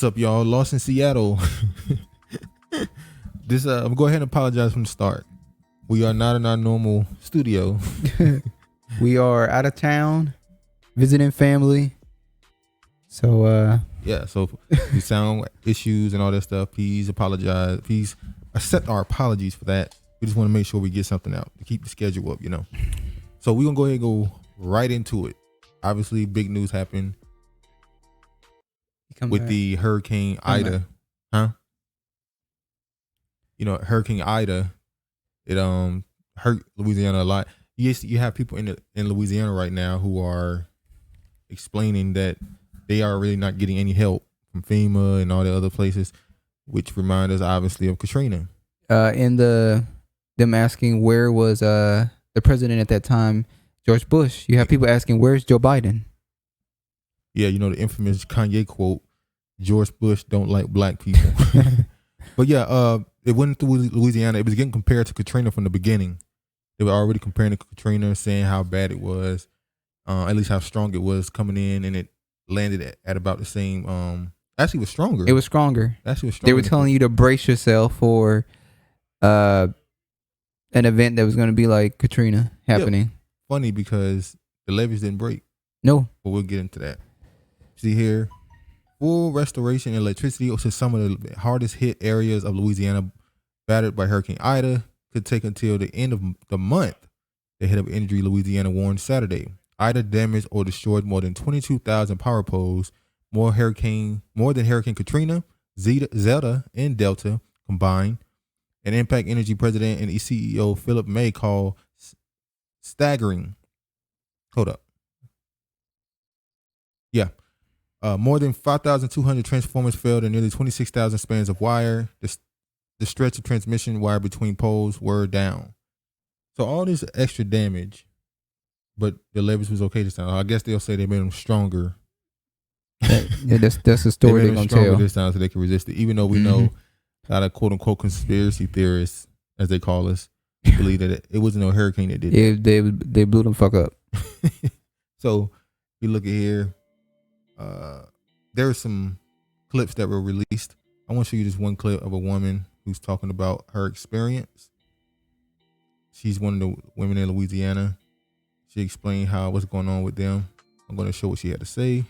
up, y'all? Lost in Seattle. I'm gonna go ahead and apologize from the start. We are not in our normal studio. We are out of town, visiting family. So so we sound issues and all that stuff. Please apologize. Please accept our apologies for that. We just want to make sure we get something out to keep the schedule up, So we're gonna go ahead and go right into it. Obviously, big news happened with the Hurricane Ida. Hurricane Ida, it hurt Louisiana a lot. Yes, you have people in Louisiana right now who are explaining that they are really not getting any help from FEMA and all the other places, which remind us obviously of Katrina. Them asking where was the president at that time, George Bush. You have people asking where's Joe Biden. Yeah, the infamous Kanye quote, George Bush don't like black people. But yeah, it went through Louisiana. It was getting compared to Katrina from the beginning. They were already comparing it to Katrina, saying how bad it was, at least how strong it was coming in, and it landed at about the same. Actually, it was stronger. It was stronger. Actually, it was stronger. They were telling you to brace yourself for an event that was going to be like Katrina happening. Yeah. Funny because the levees didn't break. No. But we'll get into that. See here, full restoration and electricity to some of the hardest hit areas of Louisiana battered by Hurricane Ida could take until the end of the month. The head of Energy Louisiana warned Saturday. Ida damaged or destroyed more than 22,000 power poles, more than Hurricane Katrina, Zeta, and Delta combined. An Impact Energy president and CEO Philip May called staggering. Hold up. Yeah. More than 5,200 transformers failed and nearly 26,000 spans of wire. The stretch of transmission wire between poles were down. So all this extra damage, but the levees was okay this time. I guess they'll say they made them stronger. Yeah, that's the story they're going to tell. This time so they can resist it. Even though we know a lot of quote unquote conspiracy theorists, as they call us, believe that it wasn't no hurricane that did it. They blew them fuck up. So you look at here. There are some clips that were released. I want to show you this one clip of a woman who's talking about her experience. She's one of the women in Louisiana. She explained what's going on with them. I'm going to show what she had to say.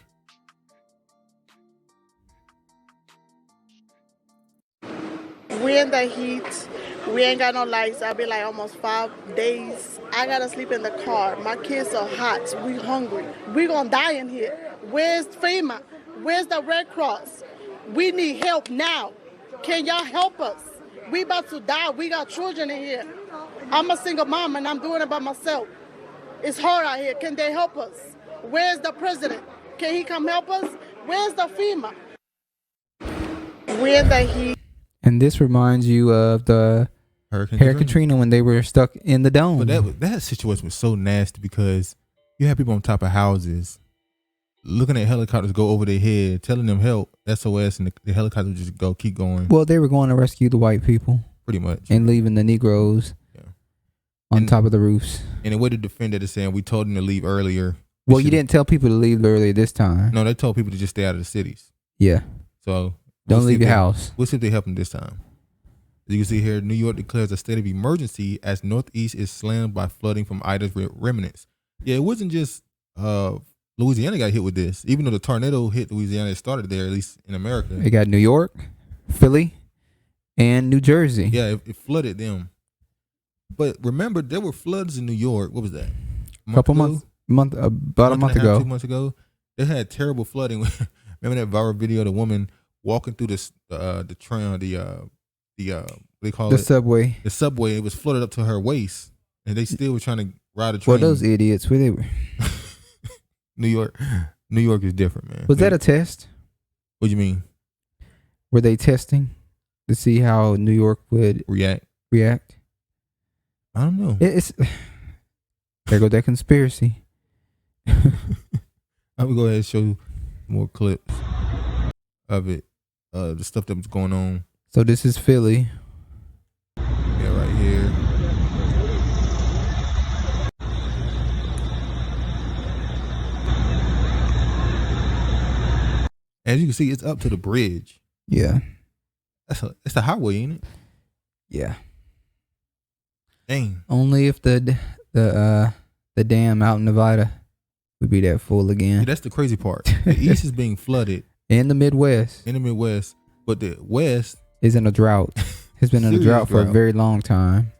We in the heat. We ain't got no lights. I've been like almost 5 days. I gotta sleep in the car. My kids are hot. We hungry. We gonna die in here. Where's FEMA? Where's the Red Cross? We need help now. Can y'all help us? We about to die. We got children in here. I'm a single mom and I'm doing it by myself. It's hard out here. Can they help us? Where's the president? Can he come help us? Where's the FEMA? We're in the heat. And this reminds you of the Hurricane Katrina when they were stuck in the dome. But that situation was so nasty because you had people on top of houses looking at helicopters go over their head, telling them help, SOS, and the helicopter just keep going. Well, they were going to rescue the white people. Pretty much. And leaving the Negroes on top of the roofs. And the way to defend it is saying we told them to leave earlier. Well, you didn't tell people to leave earlier this time. No, they told people to just stay out of the cities. Yeah. So don't leave your house. We'll see if they help them this time. As you can see here, New York declares a state of emergency as Northeast is slammed by flooding from Ida's remnants. Yeah, it wasn't just Louisiana got hit with this. Even though the tornado hit Louisiana, it started there, at least in America. They got New York, Philly, and New Jersey. Yeah, it flooded them. But remember, there were floods in New York. What was that? About a month ago. 2 months ago. They had terrible flooding. Remember that viral video of the woman walking through the train, they call it? Subway. The subway. It was flooded up to her waist. And they still were trying to ride a train. Well, those idiots, where they were. New York is different, man. Was that a test? What do you mean? Were they testing to see how New York would react? I don't know. There goes that conspiracy. I will go ahead and show more clips of it, the stuff that was going on. So this is Philly. Yeah, right here. And as you can see, it's up to the bridge. Yeah. It's a highway, ain't it? Yeah. Dang. Only if the dam out in Nevada would be that full again. Yeah, that's the crazy part. The East is being flooded. In the Midwest. But the West is in a drought. It's been in a drought for a very long time.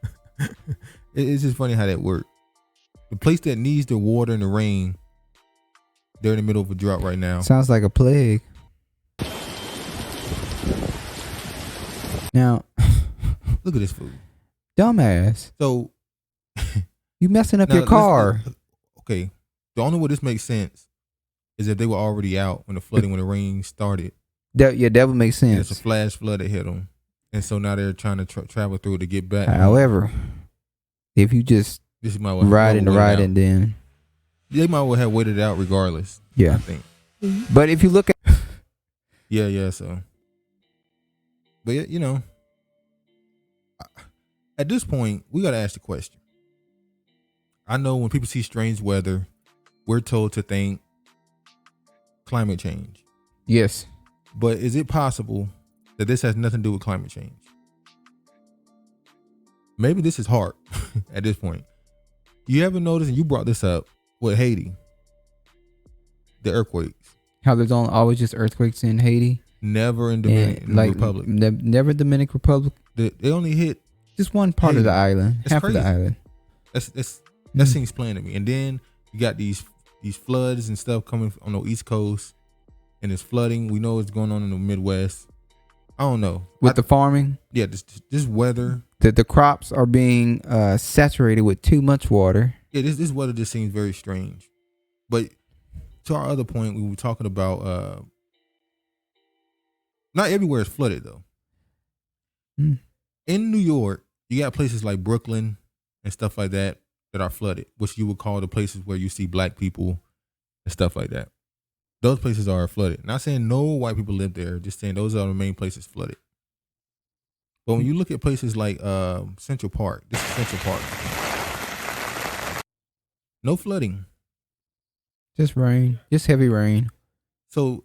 It's just funny how that works. The place that needs the water and the rain, they're in the middle of a drought right now. Sounds like a plague. Now, look at this food. Dumbass. So, you messing up your car. Okay. The only way this makes sense is if they were already out when the rain started. That would make sense. It's a flash flood that hit them. And so now they're trying to travel through to get back. However, if you just ride and then they might well have waited it out regardless. Yeah. I think. But if you look at Yeah, so. But you know, at this point, we gotta ask the question. I know when people see strange weather, we're told to think climate change. Yes. But is it possible that this has nothing to do with climate change? Maybe this is hard at this point. You ever notice, and you brought this up with Haiti, the earthquakes. How there's always just earthquakes in Haiti? Never in Dominican Republic. Never Dominican Republic? They only hit just one part Haiti. Of the island. That's half crazy. Of the island. That seems plain to me. And then you got these floods and stuff coming on the East Coast. And it's flooding. We know what's going on in the Midwest. I don't know. With the farming? Yeah, this weather. The crops are being saturated with too much water. Yeah, this weather just seems very strange. But to our other point, we were talking about not everywhere is flooded though. In New York, you got places like Brooklyn and stuff like that are flooded, which you would call the places where you see black people and stuff like that. Those places are flooded. Not saying no white people live there, just saying those are the main places flooded. But when you look at places like Central Park, this is Central Park. No flooding. Just rain. Just heavy rain. So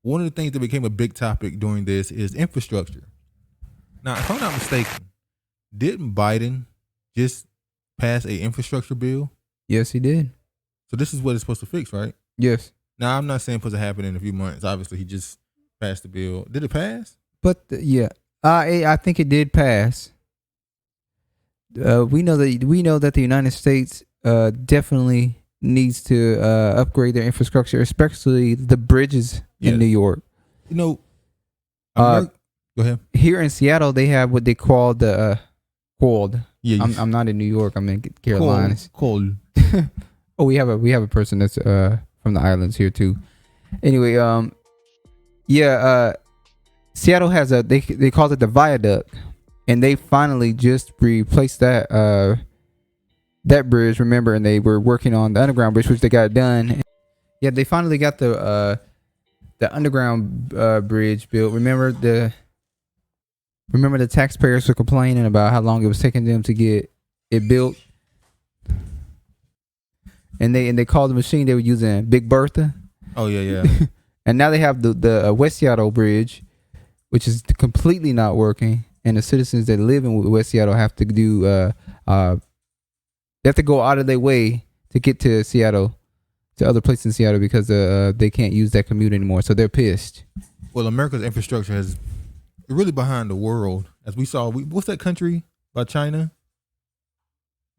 one of the things that became a big topic during this is infrastructure. Now, if I'm not mistaken, didn't Biden just pass an infrastructure bill? Yes, he did. So this is what it's supposed to fix, right? Yes. Now, I'm not saying it's supposed to happen in a few months. Obviously, he just passed the bill. Did it pass? But yeah, I think it did pass. We know that the United States definitely needs to upgrade their infrastructure, especially the bridges in New York. You know, go ahead. Here in Seattle, they have what they call the cold. Yeah, I'm not in New York. I'm in Carolinas. Cold. Oh, we have a person that's from the islands here too. Anyway, Seattle has they call it the viaduct, and they finally just replaced that bridge. Remember, and they were working on the underground bridge, which they got done. Yeah, they finally got the underground bridge built. Remember the taxpayers were complaining about how long it was taking them to get it built. And they called the machine they were using Big Bertha. Oh yeah. And now they have the West Seattle Bridge, which is completely not working. And the citizens that live in West Seattle have to do they have to go out of their way to get to Seattle, to other places in Seattle, because they can't use that commute anymore. So they're pissed. Well, America's infrastructure is really behind the world, as we saw. What's that country by China?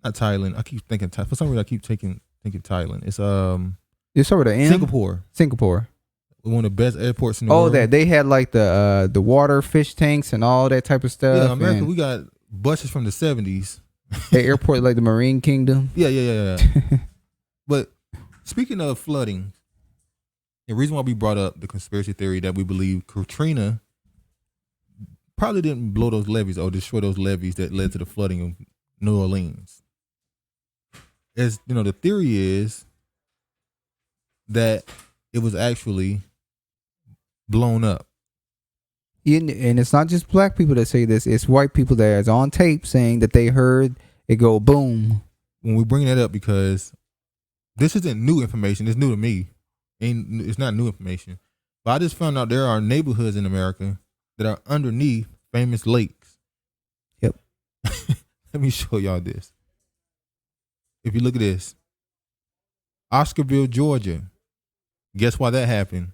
Not Thailand. I keep thinking for some reason I keep thinking Thailand. It's over the end. Singapore. One of the best airports in the world. Oh, that they had like the water fish tanks and all that type of stuff. Yeah, America, we got buses from the 70s. The airport like the Marine Kingdom. Yeah. But speaking of flooding, the reason why we brought up the conspiracy theory that we believe Katrina probably didn't blow those levees or destroy those levees that led to the flooding of New Orleans. As you know, the theory is that it was actually blown up. And it's not just black people that say this; it's white people that is on tape saying that they heard it go boom. When we bring that up, because this isn't new information; it's new to me. It's not new information. But I just found out there are neighborhoods in America that are underneath famous lakes. Yep. Let me show y'all this. If you look at this, Oscarville, Georgia. Guess why that happened?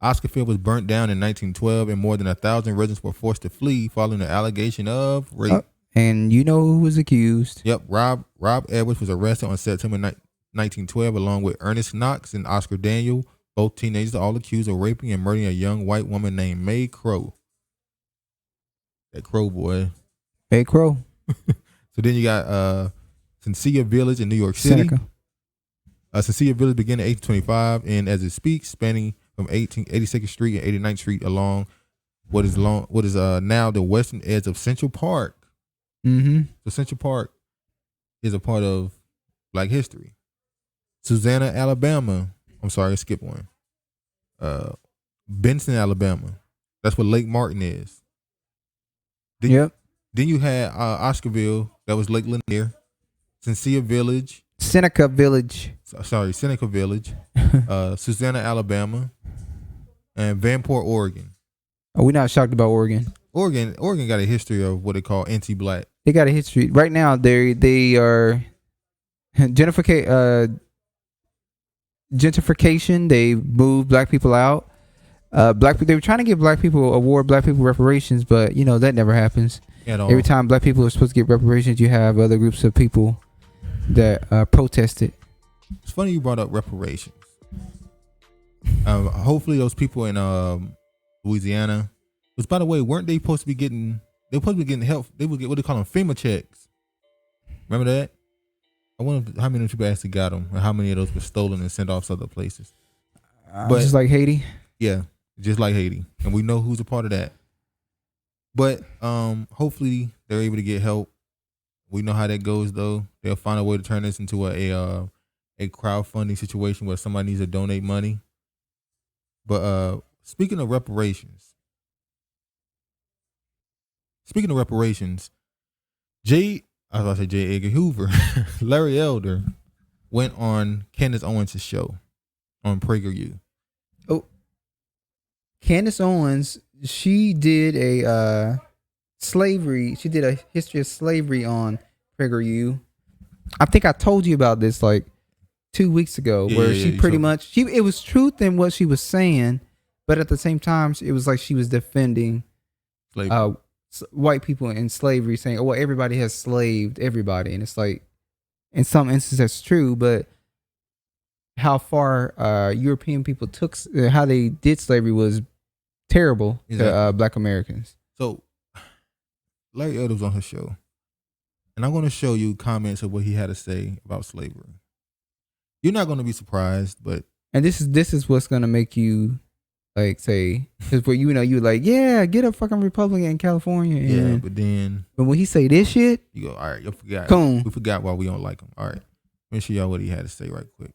Oscarville was burnt down in 1912 and more than 1,000 residents were forced to flee following the allegation of rape. And you know who was accused? Yep, Rob Edwards was arrested on September 1912 along with Ernest Knox and Oscar Daniel, both teenagers, all accused of raping and murdering a young white woman named May Crow. That Crow boy. May Crow. So then you got Seneca Village in New York City. Seneca Village began in 1825 and as it speaks, spanning from 82nd Street and 89th Street along what is now the western edge of Central Park. Mm-hmm. So Central Park is a part of Black history. Susanna, Alabama. I'm sorry, skip one. Benson, Alabama. That's what Lake Martin is. Then you had Oscarville, that was Lake Lanier. Seneca Village. Seneca Village. Susanna, Alabama. And Vanport, Oregon. Oh, we're not shocked about Oregon. Oregon got a history of what they call anti-Black. They got a history. Right now, they are gentrification. They moved Black people out. They were trying to give Black people reparations, but you know that never happens. At all. Every time Black people are supposed to get reparations, you have other groups of people that protested. It's funny you brought up reparations. Hopefully those people in Louisiana, because by the way, weren't they supposed to be getting? They were supposed to be getting help. They would get what they call them FEMA checks. Remember that? I wonder how many people actually got them, and how many of those were stolen and sent off to other places. But just like Haiti. Yeah, just like Haiti, and we know who's a part of that. But hopefully they're able to get help. We know how that goes, though. They'll find a way to turn this into a crowdfunding situation where somebody needs to donate money. But speaking of reparations, J. Edgar Hoover, Larry Elder went on Candace Owens' show on PragerU. Oh, Candace Owens, she did a slavery. She did a history of slavery on PragerU. I think I told you about this like 2 weeks ago, where she pretty much it was truth in what she was saying, but at the same time, it was like she was defending slavery. White people in slavery, saying, "Oh, well, everybody has slaved everybody," and it's like, in some instances, that's true, but how far European people took, how they did slavery was terrible to Black Americans. So, Larry Elder was on her show, and I'm going to show you comments of what he had to say about slavery. You're not going to be surprised, but this is what's going to make you. Like say, because where you like, yeah, get a fucking Republican in California. Yeah, but when he say this shit, you go, all right, you forgot. Cool. We forgot why we don't like him. All right, let me show y'all what he had to say right quick.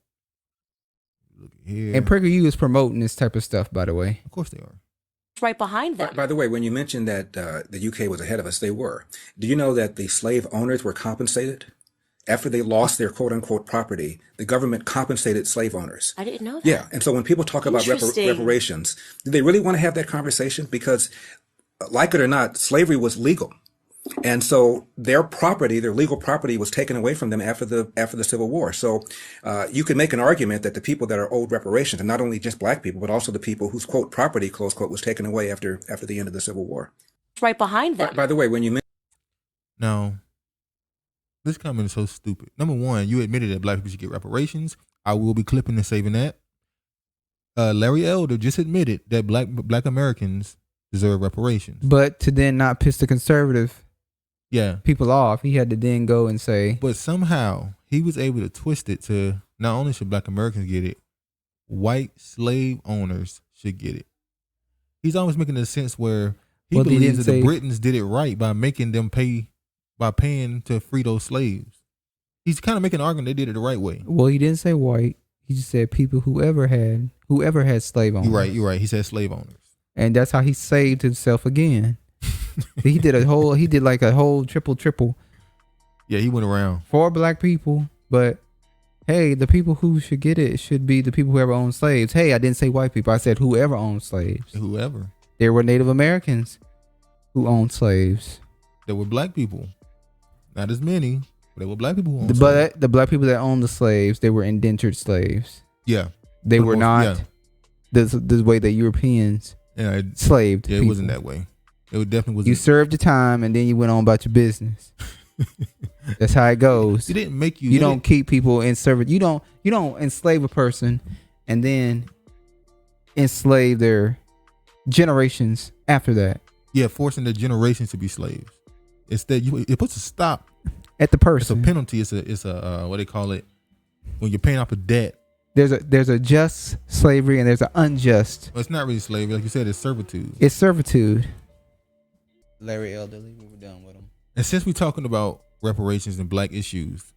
Look at here. And PragerU is promoting this type of stuff, by the way. Of course they are. Right behind them. By the way, when you mentioned that the UK was ahead of us, they were. Do you know that the slave owners were compensated? After they lost their quote-unquote property, the government compensated slave owners. I didn't know that. Yeah, and so when people talk about reparations, do they really want to have that conversation? Because, like it or not, slavery was legal. And so their property, their legal property, was taken away from them after the Civil War. So you can make an argument that the people that are owed reparations, and not only just Black people, but also the people whose, quote, property, close quote, was taken away after the end of the Civil War. Right behind them. By the way, when you Now, this comment is so stupid. Number one, you admitted that Black people should get reparations. I will be clipping and saving that. Larry Elder just admitted that Black Americans deserve reparations. But to then not piss the conservative people off, he had to then go and say. But somehow he was able to twist it to not only should Black Americans get it, white slave owners should get it. He's always making a sense where he believes that the Britons did it right by making them pay. By paying to free those slaves. He's kind of making an argument they did it the right way. Well, he didn't say white. He just said people whoever had slave owners. You're right. He said slave owners. And that's how he saved himself again. he did like a whole triple. Yeah, he went around. For Black people, but hey, the people who should get it should be the people who ever owned slaves. Hey, I didn't say white people. I said whoever owned slaves. Whoever. There were Native Americans who owned slaves. There were black people. Not as many, but there were black people who owned slaves. But the black people that owned the slaves, they were indentured slaves. Yeah. They were not the way that Europeans slaved Yeah, people. it wasn't that way. It definitely wasn't. You served your time and then you went on about your business. That's how it goes. It didn't make you. You don't keep people in service. You don't enslave a person and then enslave their generations after that. Yeah, forcing the generations to be slaves. Instead, it puts a stop at the person. It's a penalty. It's a what they call it when you're paying off a debt. There's a just slavery and there's an unjust. Well, it's not really slavery, like you said. It's servitude. It's servitude. Larry Elderly, we were done with him. And since we're talking about reparations and black issues,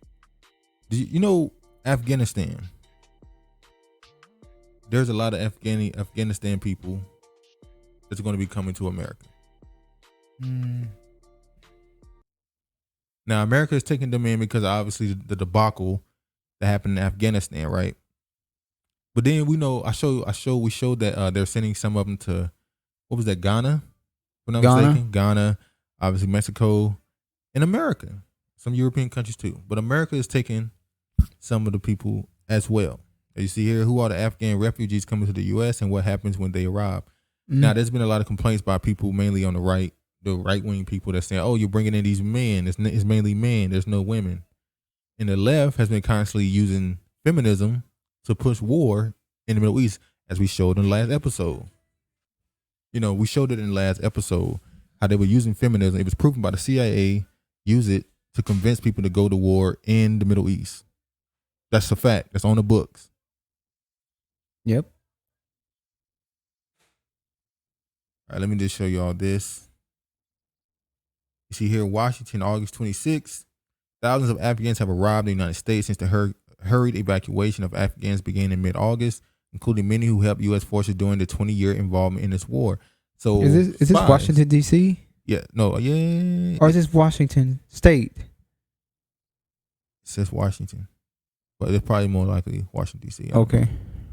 you know Afghanistan? There's a lot of Afghanistan people that's going to be coming to America. Now, America is taking them in because obviously the debacle that happened in Afghanistan, right? But then we know we showed that they're sending some of them to, what was that, Ghana? If I'm not mistaken, Ghana, obviously Mexico, and America, some European countries too. But America is taking some of the people as well. As you see here, who are the Afghan refugees coming to the U.S. and what happens when they arrive? Now, there's been a lot of complaints by people mainly on the right-wing people that saying, "Oh, you're bringing in these men. It's mainly men. There's no women." And the left has been constantly using feminism to push war in the Middle East, as we showed in the last episode. You know, we showed it in the last episode how they were using feminism. It was proven by the CIA, use it to convince people to go to war in the Middle East. That's a fact. That's on the books. Yep. All right, let me just show you all this. You see here, Washington, August 26th. Thousands of Afghans have arrived in the United States since the hurried evacuation of Afghans began in mid-August, including many who helped U.S. forces during the 20-year involvement in this war. So is this Washington, D.C.? Yeah. No. Yeah. Or is this Washington State? It says Washington, but it's probably more likely Washington, D.C. Okay.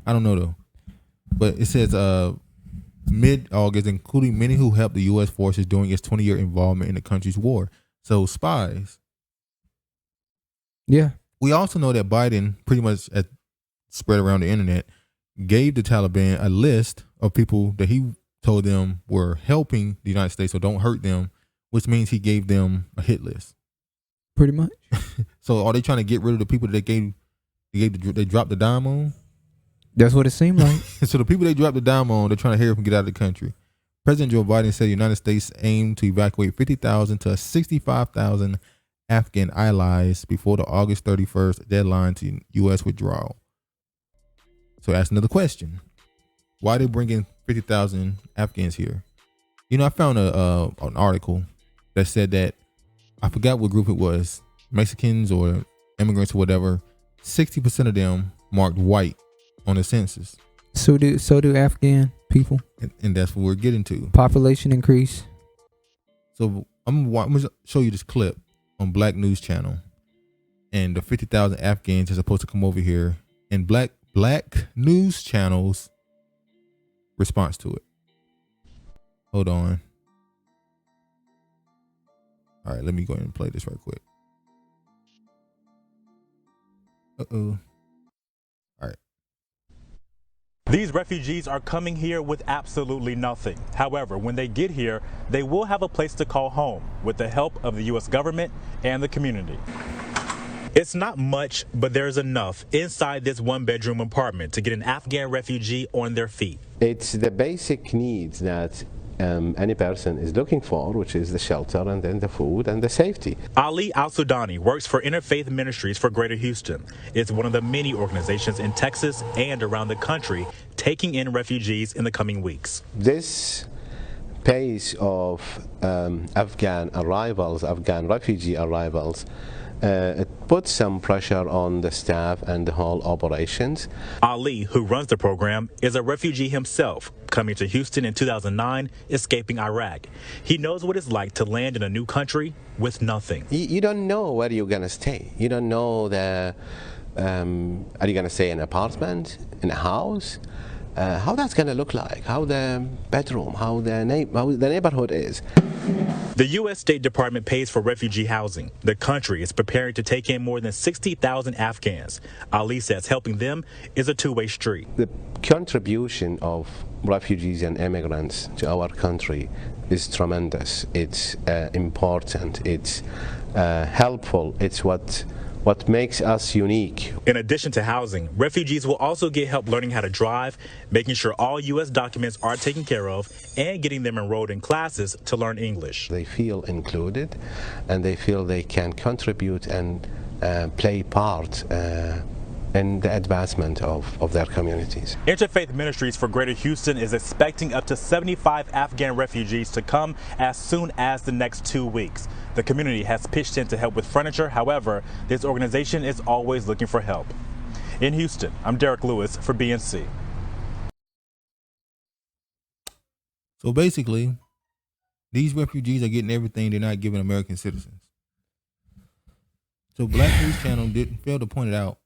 I don't know though, but it says mid-August, including many who helped the U.S. forces during its 20-year involvement in the country's war. So spies. Yeah. We also know that Biden pretty much spread around the internet, gave the Taliban a list of people that he told them were helping the United States, so don't hurt them, which means he gave them a hit list. Pretty much. So are they trying to get rid of the people that they dropped the dime on? That's what it seemed like. So the people they dropped the dime on, they're trying to hurry up and get out of the country. President Joe Biden said the United States aimed to evacuate 50,000 to 65,000 Afghan allies before the August 31st deadline to U.S. withdrawal. So ask another question. Why are they bringing 50,000 Afghans here? You know, I found an article that said that, I forgot what group it was, Mexicans or immigrants or whatever, 60% of them marked white on the census. So do Afghan people. And that's what we're getting to. Population increase. So I'm going to show you this clip on Black News Channel. And the 50,000 Afghans are supposed to come over here. And Black News Channel's response to it. Hold on. All right, let me go ahead and play this right quick. Uh-oh. All right. These refugees are coming here with absolutely nothing. However, when they get here, they will have a place to call home with the help of the U.S. government and the community. It's not much, but there's enough inside this one-bedroom apartment to get an Afghan refugee on their feet. It's the basic needs that any person is looking for, which is the shelter and then the food and the safety. Ali Al-Sudani works for Interfaith Ministries for Greater Houston. It's one of the many organizations in Texas and around the country taking in refugees in the coming weeks. This pace of Afghan arrivals, Afghan refugee arrivals, it puts some pressure on the staff and the whole operations. Ali, who runs the program, is a refugee himself, coming to Houston in 2009, escaping Iraq. He knows what it's like to land in a new country with nothing. You don't know where you're going to stay. You don't know Are you going to stay in an apartment, in a house? How that's going to look like? How the bedroom? How the neighborhood is? The U.S. State Department pays for refugee housing. The country is preparing to take in more than 60,000 Afghans. Ali says helping them is a two-way street. The contribution of refugees and immigrants to our country is tremendous. It's important. It's helpful. It's what makes us unique. In addition to housing, refugees will also get help learning how to drive, making sure all U.S. documents are taken care of, and getting them enrolled in classes to learn English. They feel included, and they feel they can contribute and play part in the advancement of their communities. Interfaith Ministries for Greater Houston is expecting up to 75 Afghan refugees to come as soon as the next 2 weeks. The community has pitched in to help with furniture. However, this organization is always looking for help. In Houston, I'm Derek Lewis for BNC. So basically, these refugees are getting everything they're not giving American citizens. So Black News Channel didn't fail to point it out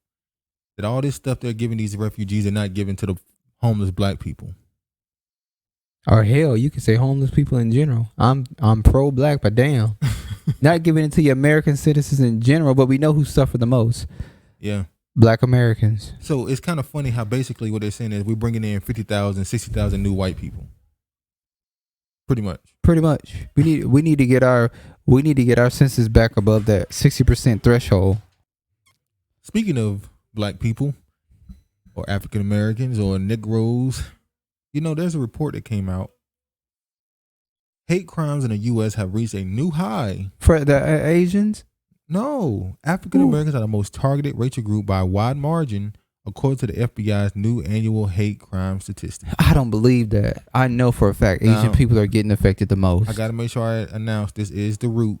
that all this stuff they're giving these refugees are not given to the homeless black people. Or hell, you can say homeless people in general. I'm pro-black, but damn. Not giving it to your American citizens in general, but we know who suffer the most. Yeah. Black Americans. So it's kind of funny how basically what they're saying is we're bringing in 50,000, 60,000 new white people. Pretty much. We need to get our census back above that 60% threshold. Speaking of black people or African Americans or Negroes, you know, there's a report that came out. Hate crimes in the U.S. have reached a new high. For the Asians? No. African Americans are the most targeted racial group by a wide margin, according to the FBI's new annual hate crime statistics. I don't believe that. I know for a fact Asian people are getting affected the most. I got to make sure I announce this is the root.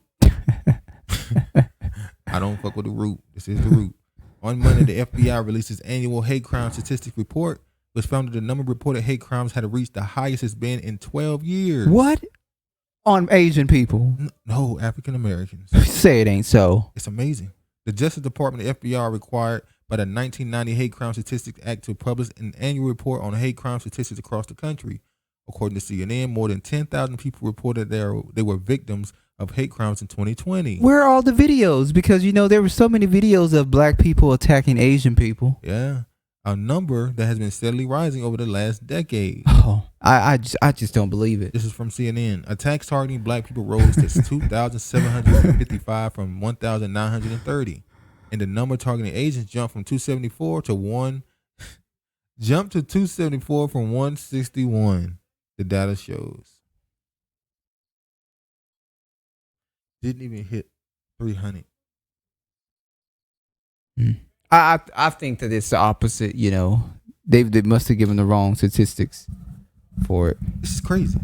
I don't fuck with the root. This is the root. On Monday, the FBI released its annual hate crime statistics report, which found that the number of reported hate crimes had reached the highest it's been in 12 years. What? On Asian people? No, African Americans. Say it ain't so. It's amazing. The Justice Department and FBI are required by the 1990 Hate Crime Statistics Act to publish an annual report on hate crime statistics across the country. According to CNN, more than 10,000 people reported they were victims of hate crimes in 2020. Where are all the videos? Because, you know, there were so many videos of black people attacking Asian people. Yeah. A number that has been steadily rising over the last decade. Oh, I just don't believe it. This is from CNN. Attacks targeting black people rose to 2,755 from 1,930. And the number targeting Asians jumped from 274 to 274 from 161. The data shows. Didn't even hit 300. I think that it's the opposite. You know, they must have given the wrong statistics for it. This is crazy.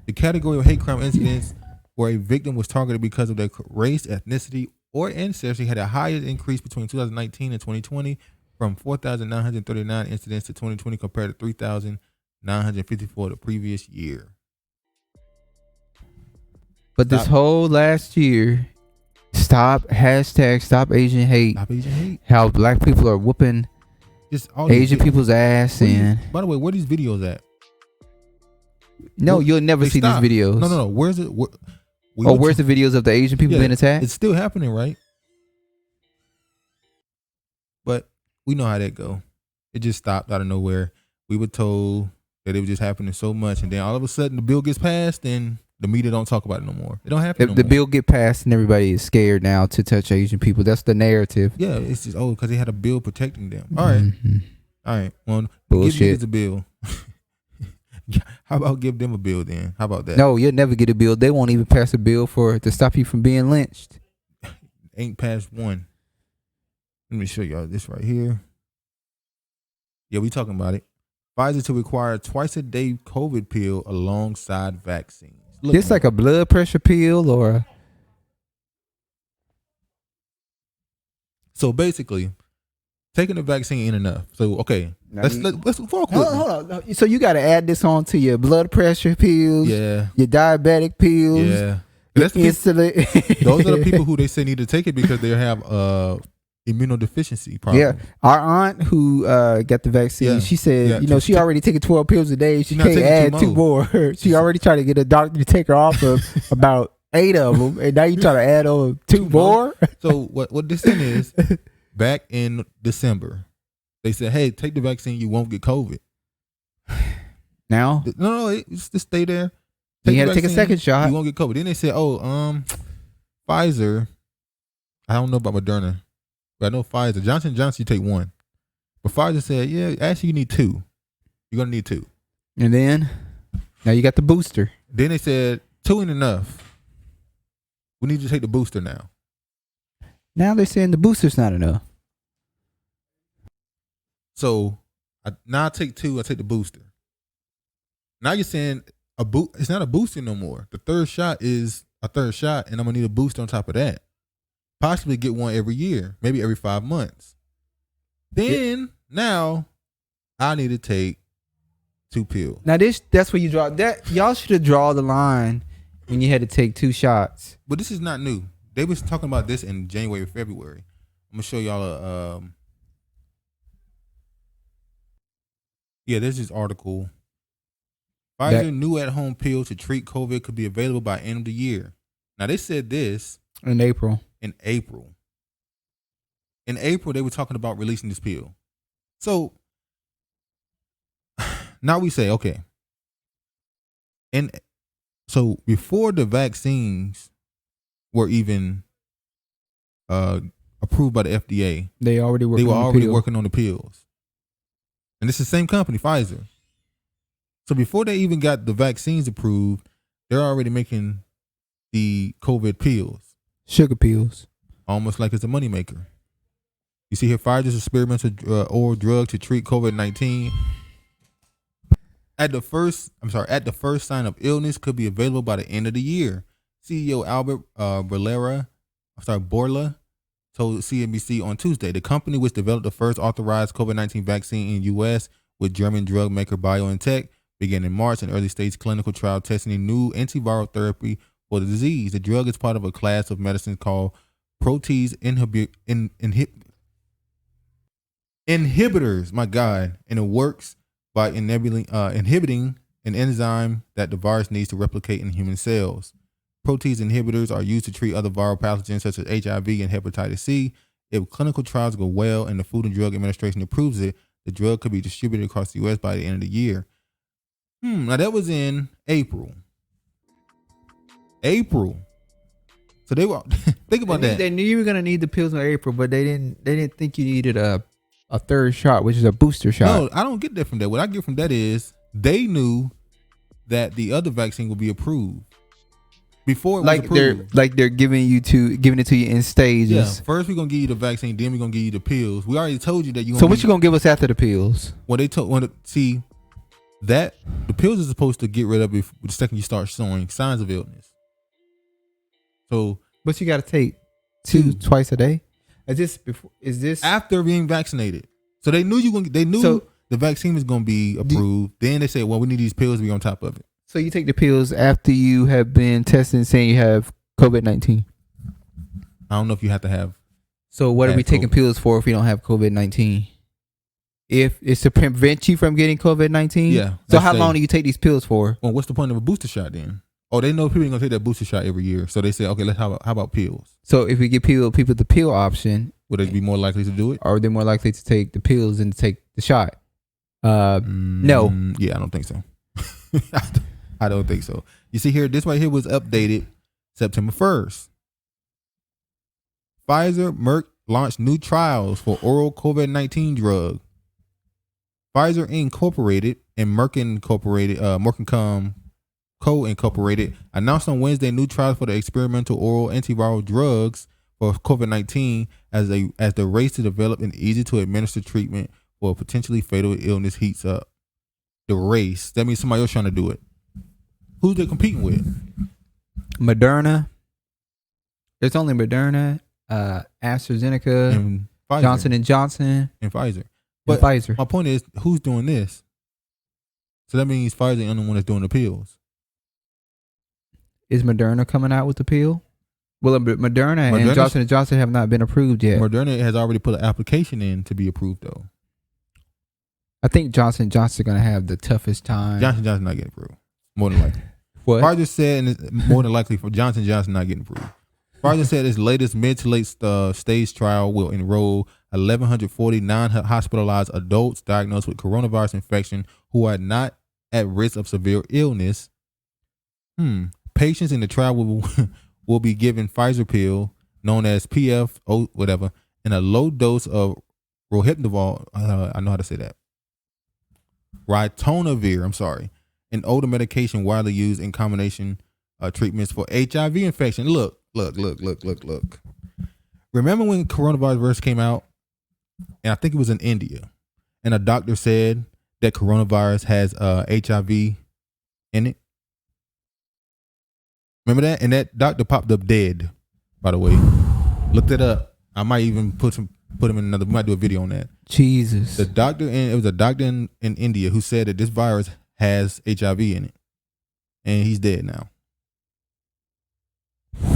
The category of hate crime incidents where a victim was targeted because of their race, ethnicity, or ancestry had a higher increase between 2019 and 2020, from 4,939 incidents to 2020 compared to 3,954 the previous year. But this whole last year, stop Asian hate. Stop Asian hate. How black people are whooping Asian people's ass. By the way, where are these videos at? No, you'll never see these videos. No. Where's it? Where's the videos of the Asian people being attacked? It's still happening, right? But we know how that go. It just stopped out of nowhere. We were told that it was just happening so much, and then all of a sudden the bill gets passed, and the media don't talk about it no more. It don't happen. If the bill get passed, and everybody is scared now to touch Asian people. That's the narrative. Yeah, it's just because they had a bill protecting them. All right, all right. Well, bullshit. Give niggas a bill. How about give them a bill then? How about that? No, you'll never get a bill. They won't even pass a bill to stop you from being lynched. Ain't passed one. Let me show y'all this right here. Yeah, we talking about it. Pfizer to require twice a day COVID pill alongside vaccines. Look, this like a blood pressure pill or? So basically, taking the vaccine ain't enough. So okay, let's hold on. So you got to add this on to your blood pressure pills. Yeah. Your diabetic pills. Yeah. Insulin. Those are the people who they say need to take it because they have immunodeficiency problem. Yeah, our aunt who got the vaccine, she said, she already taking 12 pills a day. She can't add two more. She already tried to get a doctor to take her off of about 8 of them, and now you try to add on 2 more. So what this thing is, back in December, they said, "Hey, take the vaccine, you won't get COVID." Now, no, just stay there. You had to take a second shot. You won't get COVID. Then they said, Pfizer. I don't know about Moderna, but I know Pfizer. Johnson & Johnson, you take 1. But Pfizer said, yeah, actually you need 2. You're going to need 2. And then, now you got the booster. Then they said, 2 ain't enough. We need you to take the booster now. Now they're saying the booster's not enough. So, now I take 2, I take the booster. Now you're saying it's not a booster no more. The third shot is a third shot, and I'm going to need a booster on top of that. Possibly get one every year, maybe every 5 months. Then now I need to take 2 pills. Now that's where you draw that. Y'all should have drawn the line when you had to take 2 shots. But this is not new. They was talking about this in January or February. I'm gonna show y'all there's this article. Pfizer new at-home pill to treat COVID could be available by end of the year. Now they said this in April. In April, they were talking about releasing this pill. So now we say, okay. And so before the vaccines were even approved by the FDA, they were already working on the pills. And it's the same company, Pfizer. So before they even got the vaccines approved, they're already making the COVID pills. Sugar pills. Almost like it's a moneymaker. You see here, Pfizer's experimental oral drug to treat COVID-19. At the first sign of illness could be available by the end of the year. CEO Albert Bourla told CNBC on Tuesday. The company, which developed the first authorized COVID-19 vaccine in U.S. with German drug maker BioNTech, began in March an early stage clinical trial testing a new antiviral therapy for the disease. The drug is part of a class of medicines called protease inhibitors. My God, and it works by inhibiting an enzyme that the virus needs to replicate in human cells. Protease inhibitors are used to treat other viral pathogens such as HIV and hepatitis C. If clinical trials go well and the Food and Drug Administration approves it, the drug could be distributed across the U.S. by the end of the year. Now that was in April. So they were think about that. They knew you were gonna need the pills in April, but they didn't think you needed a third shot, which is a booster shot. No, I don't get that from that. What I get from that is they knew that the other vaccine would be approved before it was approved. They're giving it to you in stages. Yeah. First we're gonna give you the vaccine, then we're gonna give you the pills. We already told you that you. So what you gonna give us after the pills? Well, see that the pills are supposed to get rid of it the second you start showing signs of illness. So, but you got to take 2 twice a day. Is this after being vaccinated? So they knew the vaccine was going to be approved. Then they said, well, we need these pills to be on top of it. So you take the pills after you have been tested and saying you have COVID-19. I don't know if you have to have. So what are we taking pills for if we don't have COVID-19? If it's to prevent you from getting COVID-19? Yeah. So how long do you take these pills for? Well, what's the point of a booster shot then? Oh, they know people ain't gonna take that booster shot every year. So they say, okay, how about pills? So if we give people the pill option, would they be more likely to do it? Or are they more likely to take the pills than to take the shot? No. Yeah, I don't think so. I don't think so. You see here, this right here was updated September 1st. Pfizer, Merck launched new trials for oral COVID-19 drug. Pfizer Incorporated and Merck Incorporated, Co. Incorporated announced on Wednesday new trials for the experimental oral antiviral drugs for COVID-19 as the race to develop an easy to administer treatment for a potentially fatal illness heats up. The race, that means somebody else trying to do it. Who's they competing with? Moderna. There's only Moderna, AstraZeneca, and Pfizer. Johnson & Johnson, and Pfizer. But Pfizer. My point is, who's doing this? So that means Pfizer ain't the one that's doing the pills. Is Moderna coming out with the pill? Well, but Moderna and Moderna's- Johnson & Johnson have not been approved yet. Moderna has already put an application in to be approved, though. I think Johnson & Johnson going to have the toughest time. Johnson & Johnson not getting approved, more than likely. What? Pfizer said, and it's more than likely for Johnson & Johnson not getting approved. Pfizer said its latest mid to late stage trial will enroll 1,140 non-hospitalized adults diagnosed with coronavirus infection who are not at risk of severe illness. Patients in the trial will be given Pfizer pill known as PF whatever and a low dose of rohypnol. I know how to say that. Ritonavir. I'm sorry, an older medication widely used in combination treatments for HIV infection. Look. Remember when coronavirus first came out? And I think it was in India. And a doctor said that coronavirus has HIV in it. Remember that? And that doctor popped up dead, by the way. Looked it up. I might even put him in another. We might do a video on that. Jesus. It was a doctor in India who said that this virus has HIV in it. And he's dead now.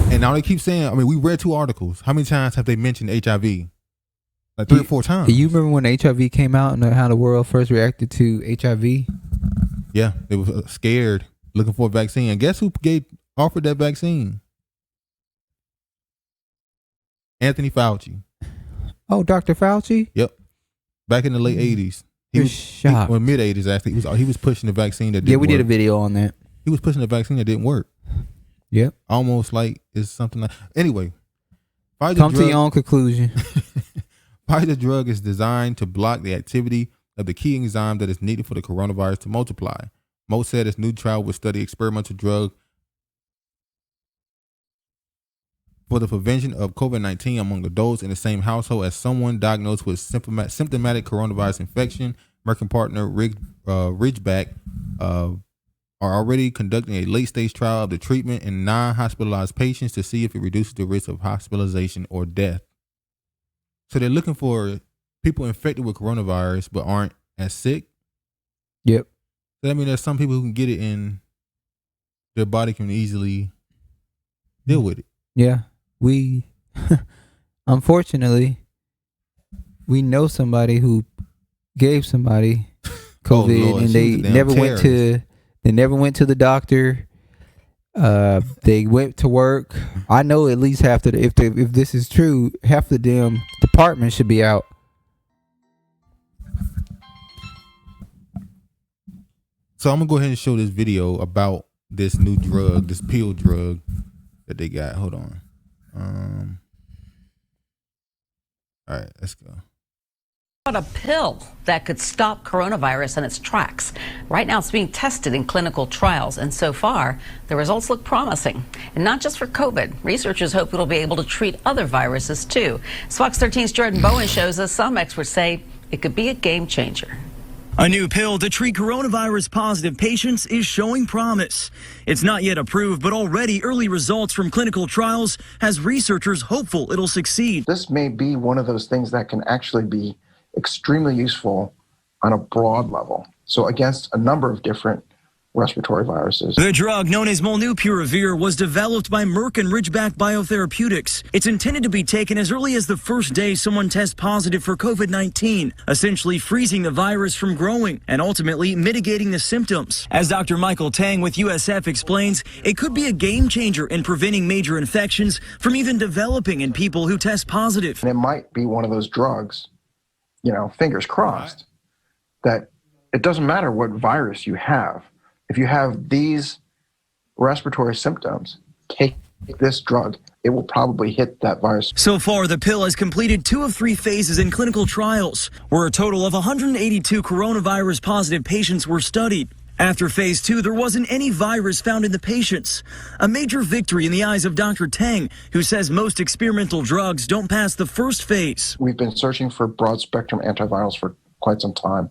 And now they keep saying, I mean, we read 2 articles. How many times have they mentioned HIV? Like 3 or 4 times. You remember when HIV came out and how the world first reacted to HIV? Yeah, they were scared, looking for a vaccine. And guess who offered that vaccine? Anthony Fauci. Oh, Dr. Fauci? Yep. Back in the late 80s. You're shocked. Well, mid 80s actually. He was pushing the vaccine that didn't work. Yeah, we did a video on that. He was pushing the vaccine that didn't work. Yep. Almost like it's something like. Anyway, Come to your own conclusion. Pfizer drug is designed to block the activity of the key enzyme that is needed for the coronavirus to multiply. Mo said its new trial will study experimental drug for the prevention of COVID-19 among adults in the same household as someone diagnosed with symptomatic coronavirus infection. Merck and partner Ridgeback are already conducting a late-stage trial of the treatment in non-hospitalized patients to see if it reduces the risk of hospitalization or death. So they're looking for people infected with coronavirus but aren't as sick. Yep. So that means there's some people who can get it and their body can easily deal with it. Yeah. We, unfortunately, we know somebody who gave somebody COVID Lord, and they never went to the doctor. They went to work. I know at least half if this is true, half the damn department should be out. So I'm gonna go ahead and show this video about this new drug, this pill drug that they got. Hold on. All right, let's go. A pill that could stop coronavirus in its tracks. Right now it's being tested in clinical trials, and so far the results look promising. And not just for COVID. Researchers hope it'll be able to treat other viruses too. Fox 13's Jordan Bowen shows us some experts say it could be a game changer. A new pill to treat coronavirus positive patients is showing promise. It's not yet approved, but already early results from clinical trials has researchers hopeful it'll succeed. This may be one of those things that can actually be extremely useful on a broad level. So against a number of different respiratory viruses. The drug, known as molnupiravir, was developed by Merck and Ridgeback Biotherapeutics. It's intended to be taken as early as the first day someone tests positive for COVID-19, essentially freezing the virus from growing and ultimately mitigating the symptoms. As Dr. Michael Tang with USF explains, it could be a game changer in preventing major infections from even developing in people who test positive. And it might be one of those drugs, fingers crossed, that it doesn't matter what virus you have. If you have these respiratory symptoms, take this drug. It will probably hit that virus. So far, the pill has completed 2 of 3 phases in clinical trials, where a total of 182 coronavirus positive patients were studied. After phase 2, there wasn't any virus found in the patients. A major victory in the eyes of Dr. Tang, who says most experimental drugs don't pass the first phase. We've been searching for broad spectrum antivirals for quite some time.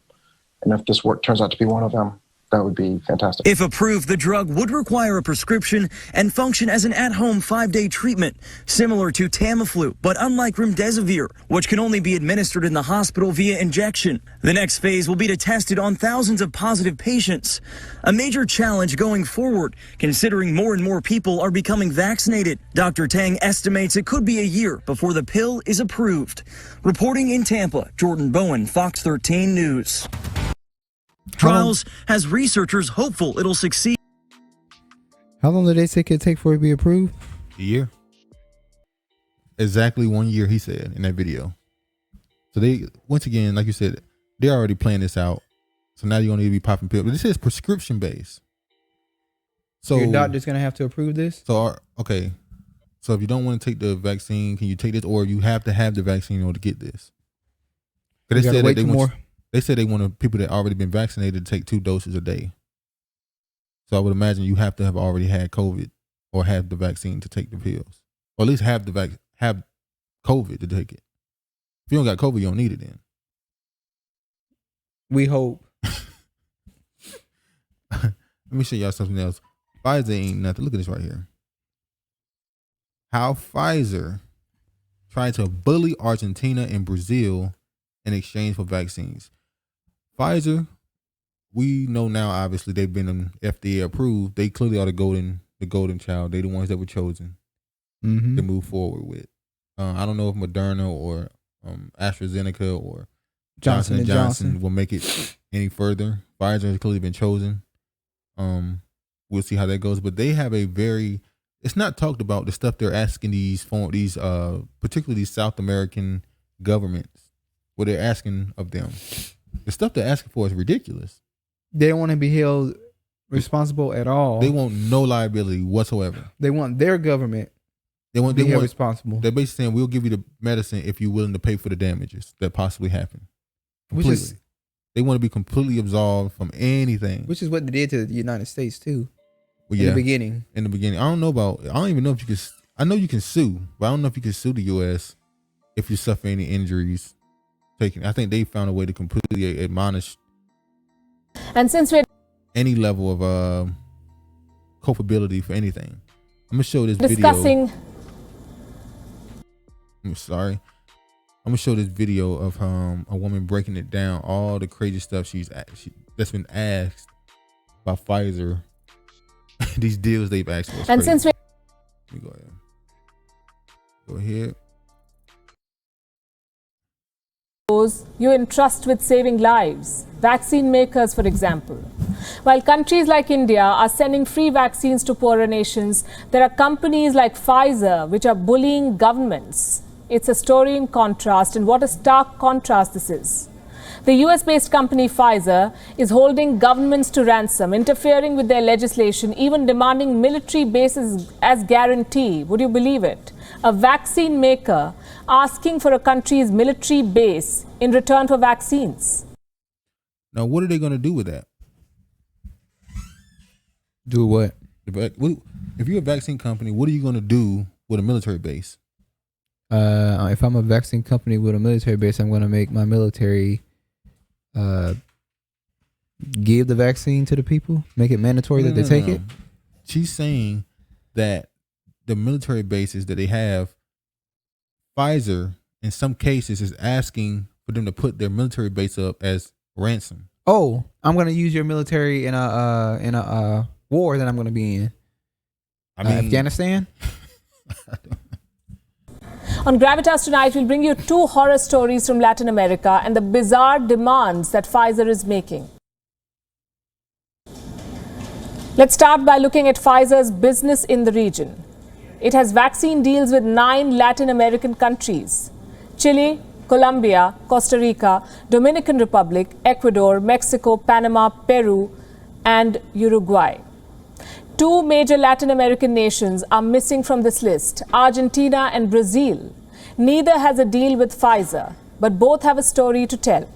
And if this turns out to be one of them, that would be fantastic. If approved, the drug would require a prescription and function as an at-home 5-day treatment, similar to Tamiflu, but unlike remdesivir, which can only be administered in the hospital via injection. The next phase will be to test it on thousands of positive patients. A major challenge going forward, considering more and more people are becoming vaccinated. Dr. Tang estimates it could be a year before the pill is approved. Reporting in Tampa, Jordan Bowen, Fox 13 News. Trials has researchers hopeful it'll succeed. How long did they say it could take for it to be approved? A year. Exactly 1 year, he said in that video. So they, once again, like you said, they're already playing this out. So now you're going to need to be popping pills. But this is prescription based. So your doctor's going to have to approve this? So, okay. So if you don't want to take the vaccine, can you take this? Or you have to have the vaccine in order to get this? They said that they said they wanted people that already been vaccinated to take 2 doses a day. So I would imagine you have to have already had COVID or have the vaccine to take the pills, or at least have have COVID to take it. If you don't got COVID, you don't need it then. We hope. Let me show y'all something else. Pfizer ain't nothing. Look at this right here. How Pfizer tried to bully Argentina and Brazil in exchange for vaccines. Pfizer, we know now, obviously, they've been FDA approved. They clearly are the golden child. They the ones that were chosen to move forward with. I don't know if Moderna or AstraZeneca or Johnson & Johnson will make it any further. Pfizer has clearly been chosen. We'll see how that goes. But they have a very, it's not talked about, the stuff they're asking particularly these South American governments, what they're asking of them. The stuff they're asking for is ridiculous. They don't want to be held responsible at all. They want no liability whatsoever. They want their government to be held responsible. They're basically saying, we'll give you the medicine if you're willing to pay for the damages that possibly happen. Completely. They want to be completely absolved from anything. Which is what they did to the United States too. Well, in the beginning. I don't even know if you can, I know you can sue, but I don't know if you can sue the U.S. if you suffer any injuries. I think they found a way to completely admonish. And since we're any level of culpability for anything, I'm gonna show this discussing. video. I'm sorry. I'm gonna show this video of a woman breaking it down, all the crazy stuff that's been asked by Pfizer. These deals they've asked for. And since we let me go ahead. Those you entrust with saving lives, vaccine makers, for example. While countries like India are sending free vaccines to poorer nations, there are companies like Pfizer which are bullying governments. It's a story in contrast, and what a stark contrast this is. The US-based company Pfizer is holding governments to ransom, interfering with their legislation, even demanding military bases as guarantee. Would you believe it? A vaccine maker asking for a country's military base in return for vaccines. Now, what are they going to do with that? Do what? If you're a vaccine company, what are you going to do with a military base? If I'm a vaccine company with a military base, I'm going to make my military give the vaccine to the people, make it mandatory that they take it. She's saying that the military bases that they have, Pfizer in some cases is asking for them to put their military base up as ransom. Oh, I'm going to use your military in a war that I'm going to be in. Afghanistan. On Gravitas tonight, we'll bring you 2 horror stories from Latin America and the bizarre demands that Pfizer is making. Let's start by looking at Pfizer's business in the region. It has vaccine deals with 9 Latin American countries: Chile, Colombia, Costa Rica, Dominican Republic, Ecuador, Mexico, Panama, Peru, and Uruguay. 2 major Latin American nations are missing from this list: Argentina and Brazil. Neither has a deal with Pfizer, but both have a story to tell.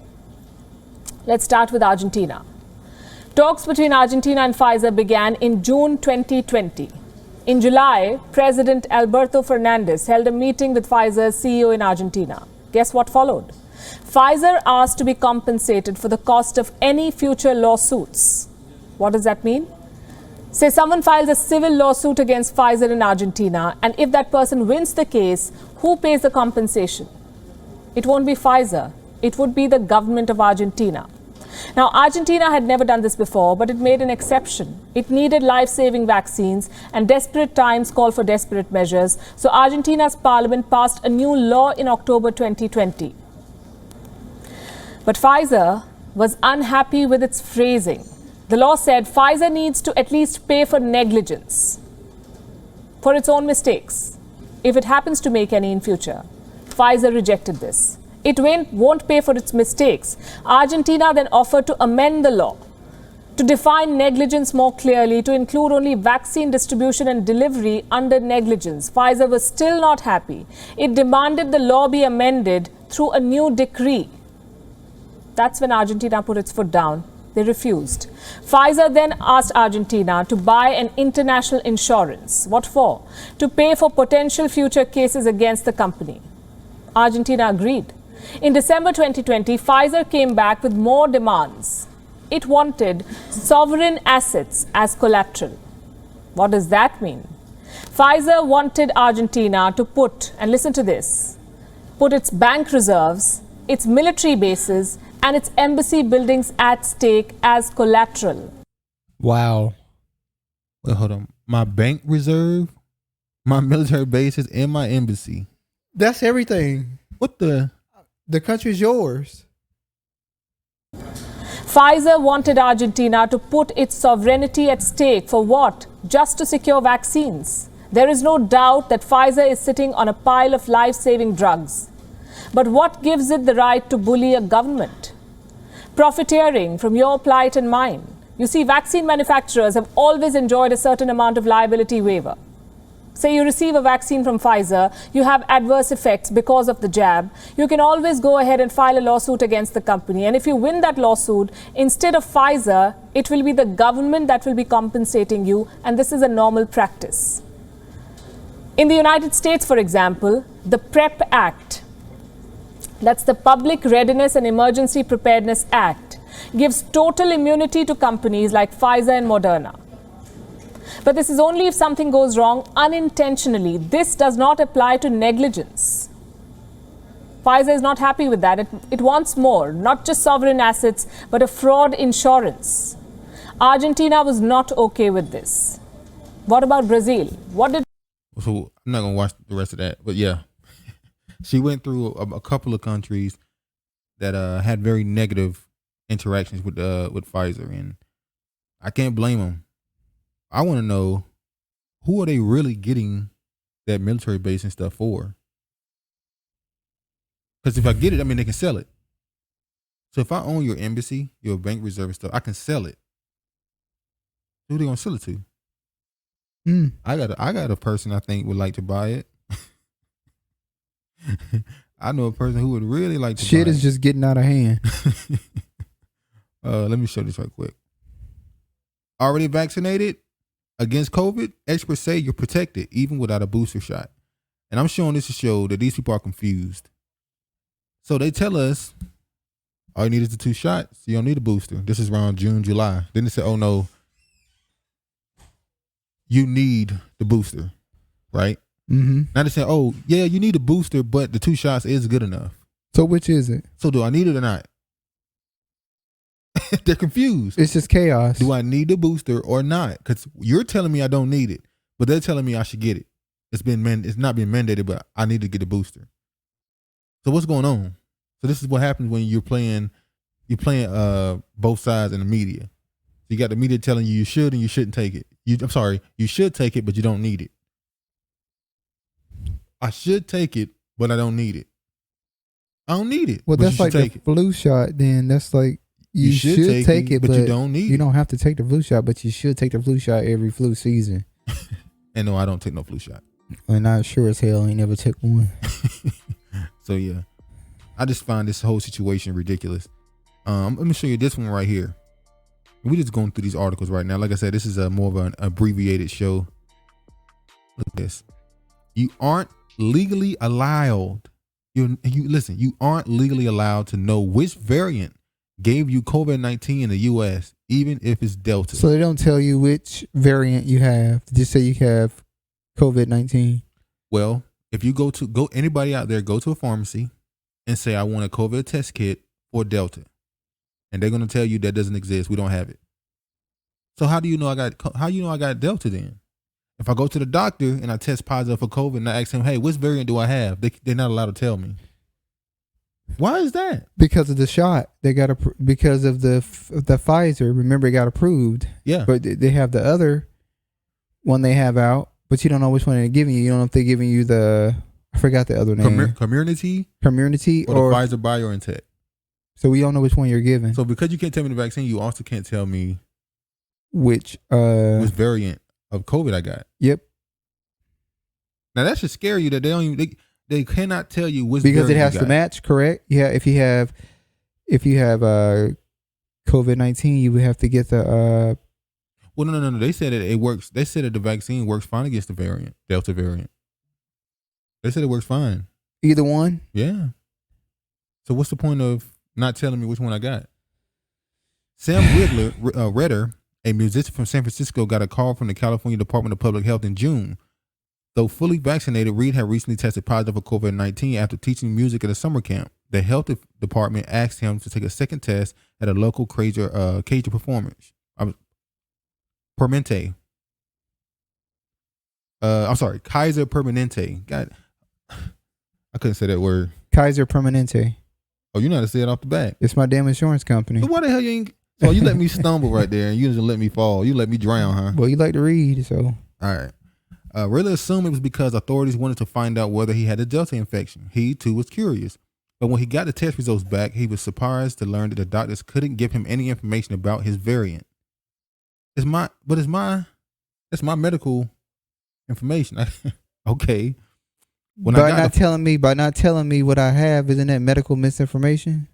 Let's start with Argentina. Talks between Argentina and Pfizer began in June 2020. In July, President Alberto Fernandez held a meeting with Pfizer's CEO in Argentina. Guess what followed? Pfizer asked to be compensated for the cost of any future lawsuits. What does that mean? Say someone files a civil lawsuit against Pfizer in Argentina, and if that person wins the case, who pays the compensation? It won't be Pfizer. It would be the government of Argentina. Now, Argentina had never done this before, but it made an exception. It needed life-saving vaccines, and desperate times call for desperate measures. So Argentina's parliament passed a new law in October 2020. But Pfizer was unhappy with its phrasing. The law said Pfizer needs to at least pay for negligence, for its own mistakes, if it happens to make any in future. Pfizer rejected this. It won't pay for its mistakes. Argentina then offered to amend the law to define negligence more clearly, to include only vaccine distribution and delivery under negligence. Pfizer was still not happy. It demanded the law be amended through a new decree. That's when Argentina put its foot down. They refused. Pfizer then asked Argentina to buy an international insurance. What for? To pay for potential future cases against the company. Argentina agreed. In December 2020, Pfizer came back with more demands. It wanted sovereign assets as collateral. What does that mean? Pfizer wanted Argentina to put, and listen to this, put its bank reserves, its military bases, and its embassy buildings at stake as collateral. Wow. Well, hold on. My bank reserve, my military bases, and my embassy. That's everything. What the? The country's yours. Pfizer wanted Argentina to put its sovereignty at stake for what? Just to secure vaccines. There is no doubt that Pfizer is sitting on a pile of life-saving drugs. But what gives it the right to bully a government? Profiteering from your plight and mine. You see, vaccine manufacturers have always enjoyed a certain amount of liability waiver. Say you receive a vaccine from Pfizer, you have adverse effects because of the jab. You can always go ahead and file a lawsuit against the company. And if you win that lawsuit, instead of Pfizer, it will be the government that will be compensating you. And this is a normal practice. In the United States, for example, the PrEP Act, that's the Public Readiness and Emergency Preparedness Act, gives total immunity to companies like Pfizer and Moderna. But this is only if something goes wrong unintentionally. This does not apply to negligence. Pfizer is not happy with that. It wants more, not just sovereign assets, but a fraud insurance. Argentina was not okay with this. What about Brazil? So I'm not going to watch the rest of that, but yeah. She went through a couple of countries that had very negative interactions with Pfizer, and I can't blame them. I want to know, who are they really getting that military base and stuff for? Because if I get it, I mean, they can sell it. So if I own your embassy, your bank reserve and stuff, I can sell it. Who are they gonna sell it to? I got a person I think would like to buy it. I know a person who would really like to buy it. Shit is just getting out of hand. Let me show this right quick. Already vaccinated against COVID? Experts say you're protected even without a booster shot. And I'm showing this to show that these people are confused. So they tell us all you need is the 2 shots. You don't need a booster. This is around June, July. Then they say, oh no, you need the booster, right? Mm-hmm. Now they say, oh yeah, you need a booster, but the 2 shots is good enough. So which is it? So do I need it or not? They're confused. It's just chaos. Do I need the booster or not? Because you're telling me I don't need it, but they're telling me I should get it. It's not been mandated, but I need to get a booster. So what's going on? So this is what happens when you're playing both sides in the media. So you got the media telling you should and you shouldn't take it. You should take it, but you don't need it. I should take it, but I don't need it. I don't need it. Well, that's like the flu shot. Then that's like you should take it, but you don't need it. You don't have to take the flu shot, but you should take the flu shot every flu season. And no, I don't take no flu shot. And I sure as hell ain't never took one. So yeah, I just find this whole situation ridiculous. Let me show you this one right here. We're just going through these articles right now. Like I said, this is more of an abbreviated show. Look at this. You aren't legally allowed. You aren't legally allowed to know which variant gave you COVID-19 in the U.S., even if it's Delta. So they don't tell you which variant you have. They just say you have COVID-19. Well, if you go anybody out there, go to a pharmacy and say, I want a COVID test kit for Delta. And they're going to tell you that doesn't exist. We don't have it. So how do you know I got Delta then? If I go to the doctor and I test positive for COVID and I ask him, hey, which variant do I have? They're not allowed to tell me. Why is that? Because of the shot. They got because of the Pfizer. Remember, it got approved. Yeah. But they have the other one they have out, but you don't know which one they're giving you. You don't know if they're giving you I forgot the other name. Community or the Pfizer BioNTech. So we don't know which one you're giving. So because you can't tell me the vaccine, you also can't tell me which variant of COVID I got. Yep. Now that should scare you that they cannot tell you which because variant it has to match, correct? Yeah. If you have COVID-19, you would have to get the. Well, no. They said it works. They said that the vaccine works fine against the variant, Delta variant. They said it works fine. Either one. Yeah. So what's the point of not telling me which one I got? Sam Ritter, a musician from San Francisco, got a call from the California Department of Public Health in June. Though fully vaccinated, Reed had recently tested positive for COVID-19 after teaching music at a summer camp. The health department asked him to take a second test at a local Cajun performance. Permanente. I'm sorry, Kaiser Permanente. God, I couldn't say that word. Kaiser Permanente. Oh, you know how to say it off the bat. It's my damn insurance company. So why the hell you ain't? So you let me stumble right there, and you just let me fall. You let me drown, huh? Well, you like to read, so. All right. Really assumed it was because authorities wanted to find out whether he had a Delta infection. He, too, was curious. But when he got the test results back, he was surprised to learn that the doctors couldn't give him any information about his variant. That's my medical information. Okay. By not telling me what I have, isn't that medical misinformation?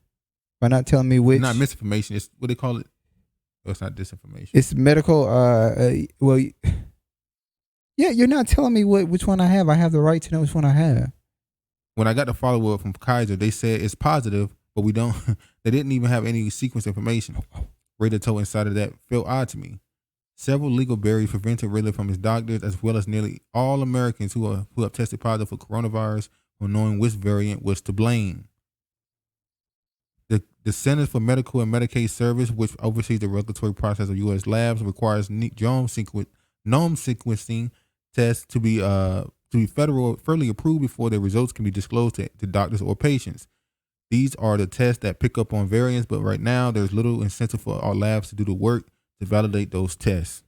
By not telling me which. Not misinformation. It's what they call it. Oh, it's not disinformation. It's medical. Well, yeah, you're not telling me which one I have. I have the right to know which one I have. When I got the follow up from Kaiser, they said it's positive, but we don't. They didn't even have any sequence information. Ritter told Insider that felt odd to me. Several legal barriers prevented Ritter from his doctors, as well as nearly all Americans who have tested positive for coronavirus, from knowing which variant was to blame. The Centers for Medical and Medicaid Service, which oversees the regulatory process of U.S. labs, requires genome sequencing tests to be federally approved before their results can be disclosed to doctors or patients. These are the tests that pick up on variants, but right now there's little incentive for our labs to do the work to validate those tests.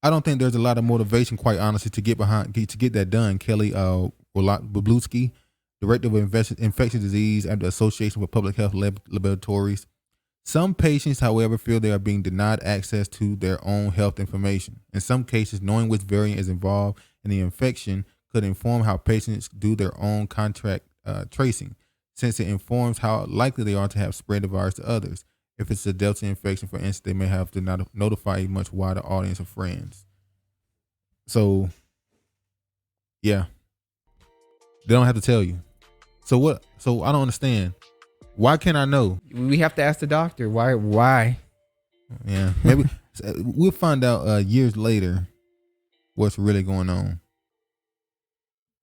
I don't think there's a lot of motivation, quite honestly, to get that done. Kelly Bablutsky, Director of Infectious Disease at the Association for Public Health Laboratories. Some patients, however, feel they are being denied access to their own health information. In some cases, knowing which variant is involved in the infection could inform how patients do their own contact tracing, since it informs how likely they are to have spread the virus to others. If it's a Delta infection, for instance, they may have to notify a much wider audience of friends. So, yeah, they don't have to tell you. So what? So I don't understand. Why can't I know? We have to ask the doctor. Why? Yeah, maybe we'll find out years later what's really going on.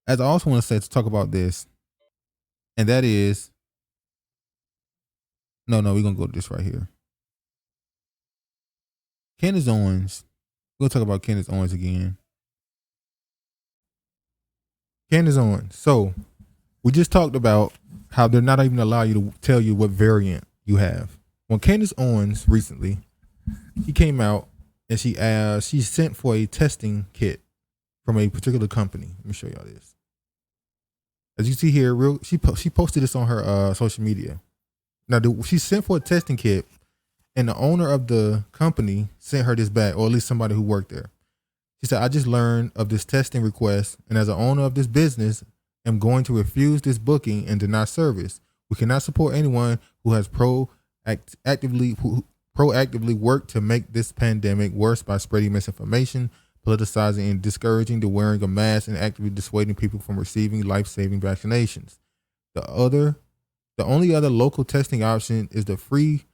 As I also want to talk about this, and that is, no, we're gonna go to this right here. Candace Owens. We'll talk about Candace Owens again. Candace Owens. So we just talked about how they're not even allowing you to tell you what variant you have. When Candance Owens recently, she came out and she sent for a testing kit from a particular company. Let me show y'all this. As you see here, she posted this on her social media. Now she sent for a testing kit, and the owner of the company sent her this back, or at least somebody who worked there. She said, "I just learned of this testing request, and as an owner of this business, am going to refuse this booking and deny service. We cannot support anyone who has proactively worked to make this pandemic worse by spreading misinformation, politicizing and discouraging the wearing of masks, and actively dissuading people from receiving life-saving vaccinations. The only other local testing option is the free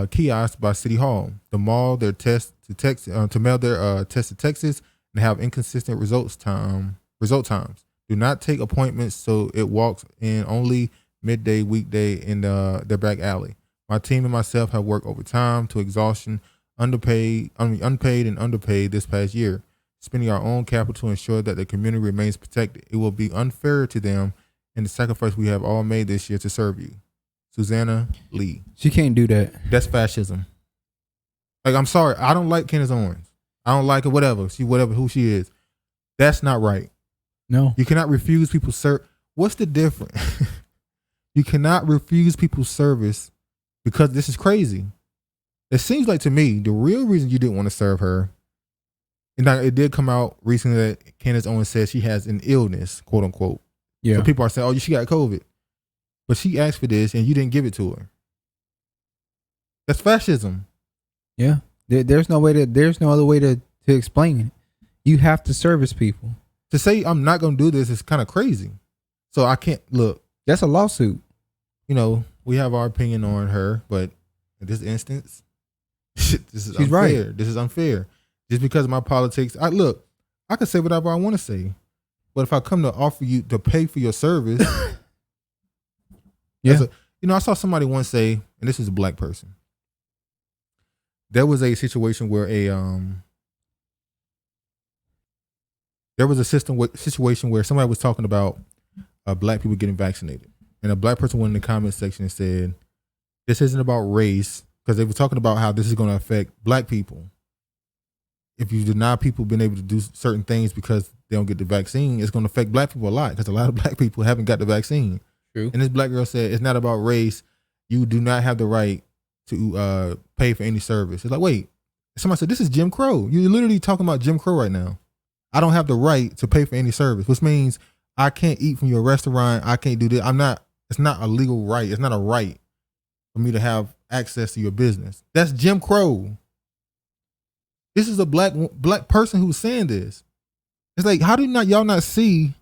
kiosks by City Hall. The mall their test to Texas to mail their test to Texas and have inconsistent result times. Do not take appointments so it walks in only midday weekday in their back alley. My team and myself have worked overtime to exhaustion, unpaid and underpaid this past year, spending our own capital to ensure that the community remains protected. It will be unfair to them and the sacrifice we have all made this year to serve you. Susanna Lee. She can't do that. That's fascism. Like, I'm sorry. I don't like Candace Owens. I don't like her, whatever. Who she is. That's not right. No. You cannot refuse people's service. What's the difference? You cannot refuse people's service because this is crazy. It seems like to me, the real reason you didn't want to serve her, and now it did come out recently that Candace Owens says she has an illness, quote unquote. Yeah. So people are saying, oh, she got COVID. But she asked for this and you didn't give it to her. That's fascism. Yeah. There's no other way to explain it. You have to service people. To say I'm not going to do this is kind of crazy. So I can't look. That's a lawsuit. You know, we have our opinion on her, but in this instance, this is She's unfair. right. This is unfair. Just because of my politics. I can say whatever I want to say. But if I come to offer you to pay for your service, yeah. I saw somebody once say, and this is a black person. There was a situation where there was a situation where somebody was talking about black people getting vaccinated. And a black person went in the comment section and said, this isn't about race, because they were talking about how this is going to affect black people. If you deny people being able to do certain things because they don't get the vaccine, it's going to affect black people a lot, because a lot of black people haven't got the vaccine. True. And this black girl said, it's not about race. You do not have the right to pay for any service. It's like, wait, somebody said, this is Jim Crow. You're literally talking about Jim Crow right now. I don't have the right to pay for any service, which means I can't eat from your restaurant. I can't do this. It's not a legal right. It's not a right for me to have access to your business. That's Jim Crow. This is a black person who's saying this. It's like, how do y'all not see?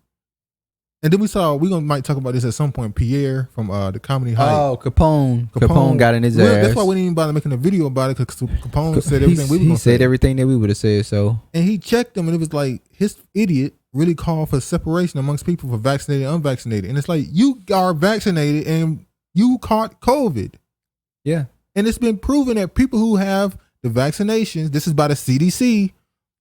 And then might talk about this at some point. Pierre from the Comedy Hype. Oh, Capone got in his ass. That's why we didn't even bother making a video about it, because Capone said everything we were going to say. He said everything that we would have said. So, and he checked them, and it was like his idiot really called for separation amongst people for vaccinated and unvaccinated. And it's like, you are vaccinated and you caught COVID. Yeah. And it's been proven that people who have the vaccinations, this is by the CDC,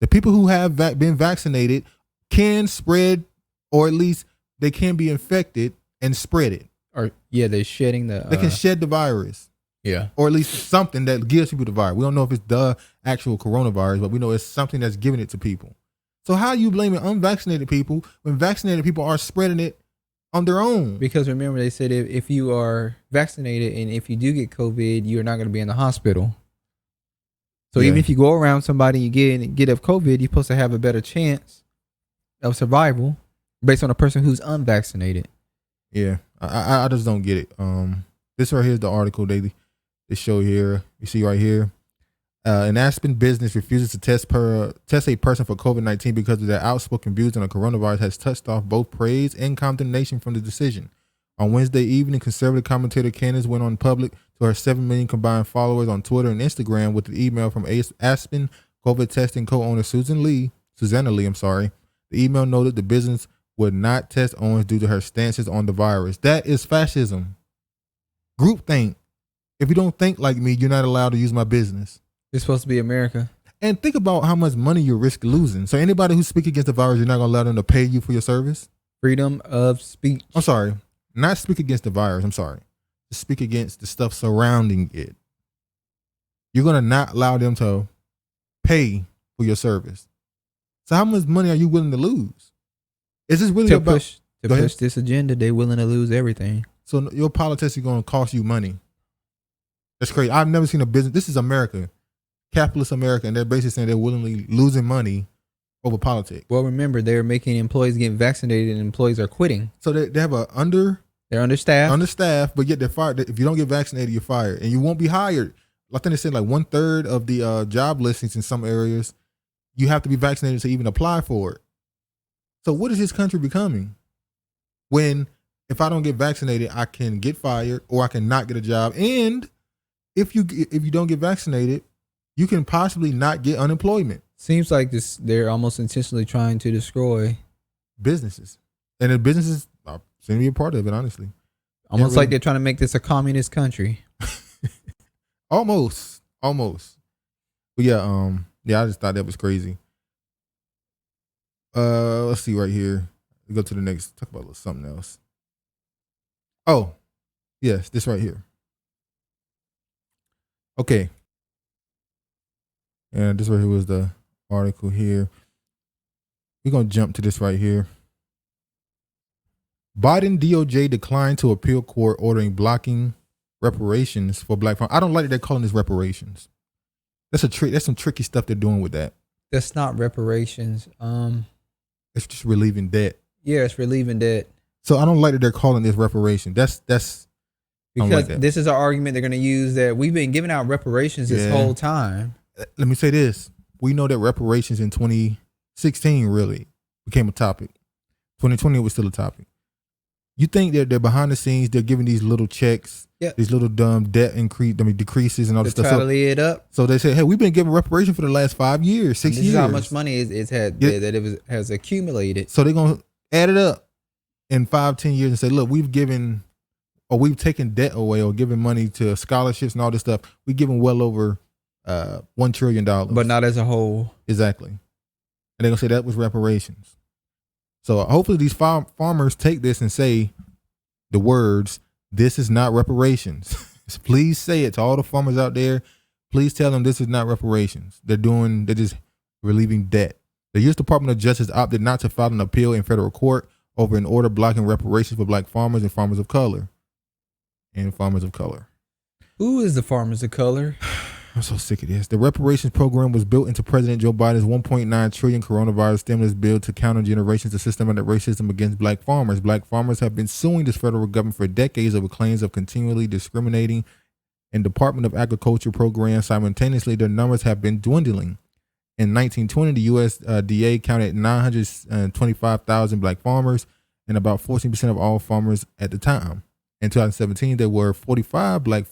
the people who have been vaccinated can spread, or at least they can be infected and spread it. Or they're shedding they can shed the virus. Yeah. Or at least something that gives people the virus. We don't know if it's the actual coronavirus, but we know it's something that's giving it to people. So how are you blaming unvaccinated people when vaccinated people are spreading it on their own? Because remember, they said if you are vaccinated and if you do get COVID, you're not going to be in the hospital. So even if you go around somebody and you get up COVID, you're supposed to have a better chance of survival based on a person who's unvaccinated. Yeah, I just don't get it. This right here is the article they show here. You see right here. An Aspen business refuses to test a person for COVID-19 because of their outspoken views on the coronavirus has touched off both praise and condemnation from the decision. On Wednesday evening, conservative commentator Candace went on public to her 7 million combined followers on Twitter and Instagram with an email from Aspen COVID testing co-owner Susanna Lee. The email noted the business would not test Owens due to her stances on the virus. That is fascism. Groupthink. If you don't think like me, you're not allowed to use my business. It's supposed to be America. And think about how much money you risk losing. So anybody who speaks against the virus, you're not going to allow them to pay you for your service? Freedom of speech. I'm sorry. Not speak against the virus. I'm sorry. Just speak against the stuff surrounding it. You're going to not allow them to pay for your service. So how much money are you willing to lose? Is this really push this agenda? They're willing to lose everything. So your politics are going to cost you money. That's crazy. I've never seen a business. This is America. Capitalist America, and they're basically saying they're willingly losing money over politics. Well, remember, they're making employees get vaccinated and employees are quitting. So they have they're understaffed, but yet they're fired. If you don't get vaccinated, you're fired, and you won't be hired. I think they said like 1/3 of the job listings in some areas, you have to be vaccinated to even apply for it. So what is this country becoming? When if I don't get vaccinated, I can get fired or I can not get a job, and if you don't get vaccinated, you can possibly not get unemployment. Seems like they're almost intentionally trying to destroy businesses, and the businesses seem to be a part of it. Honestly, almost like they're trying to make this a communist country. almost. But yeah, I just thought that was crazy. Let's see right here. We go to the next. Talk about a little something else. Oh, yes, this right here. Okay. And this right here was the article here. We're going to jump to this right here. Biden DOJ declined to appeal court ordering blocking reparations for black farmers. I don't like that they're calling this reparations. That's a trick. That's some tricky stuff they're doing with that. That's not reparations. It's just relieving debt. Yeah, it's relieving debt. So I don't like that they're calling this reparation. That's because like that. This is an argument they're going to use that we've been giving out reparations this whole time. Let me say this. We know that reparations in 2016 really became a topic. 2020 was still a topic. You think that they're behind the scenes, they're giving these little checks, these little dumb debt decreases and all this stuff. Tally it up. So they say, hey, we've been giving reparation for the last 5 years, 6 years. This is how much money it's had that has accumulated. So they're going to add it up in 5-10 years and say, look, we've taken debt away or given money to scholarships and all this stuff. We've given well over $1 trillion. But not as a whole. Exactly. And they're going to say that was reparations. So hopefully these farmers take this and say the words, this is not reparations. Please say it to all the farmers out there. Please tell them this is not reparations. They're just relieving debt. The U.S. Department of Justice opted not to file an appeal in federal court over an order blocking reparations for black farmers and farmers of color. Who is the farmers of color? I'm so sick of this. The reparations program was built into President Joe Biden's $1.9 trillion coronavirus stimulus bill to counter generations of systematic racism against black farmers. Black farmers have been suing this federal government for decades over claims of continually discriminating in Department of Agriculture programs. Simultaneously, their numbers have been dwindling. In 1920, the USDA counted 925,000 black farmers and about 14% of all farmers at the time. In 2017, there were 45,000 black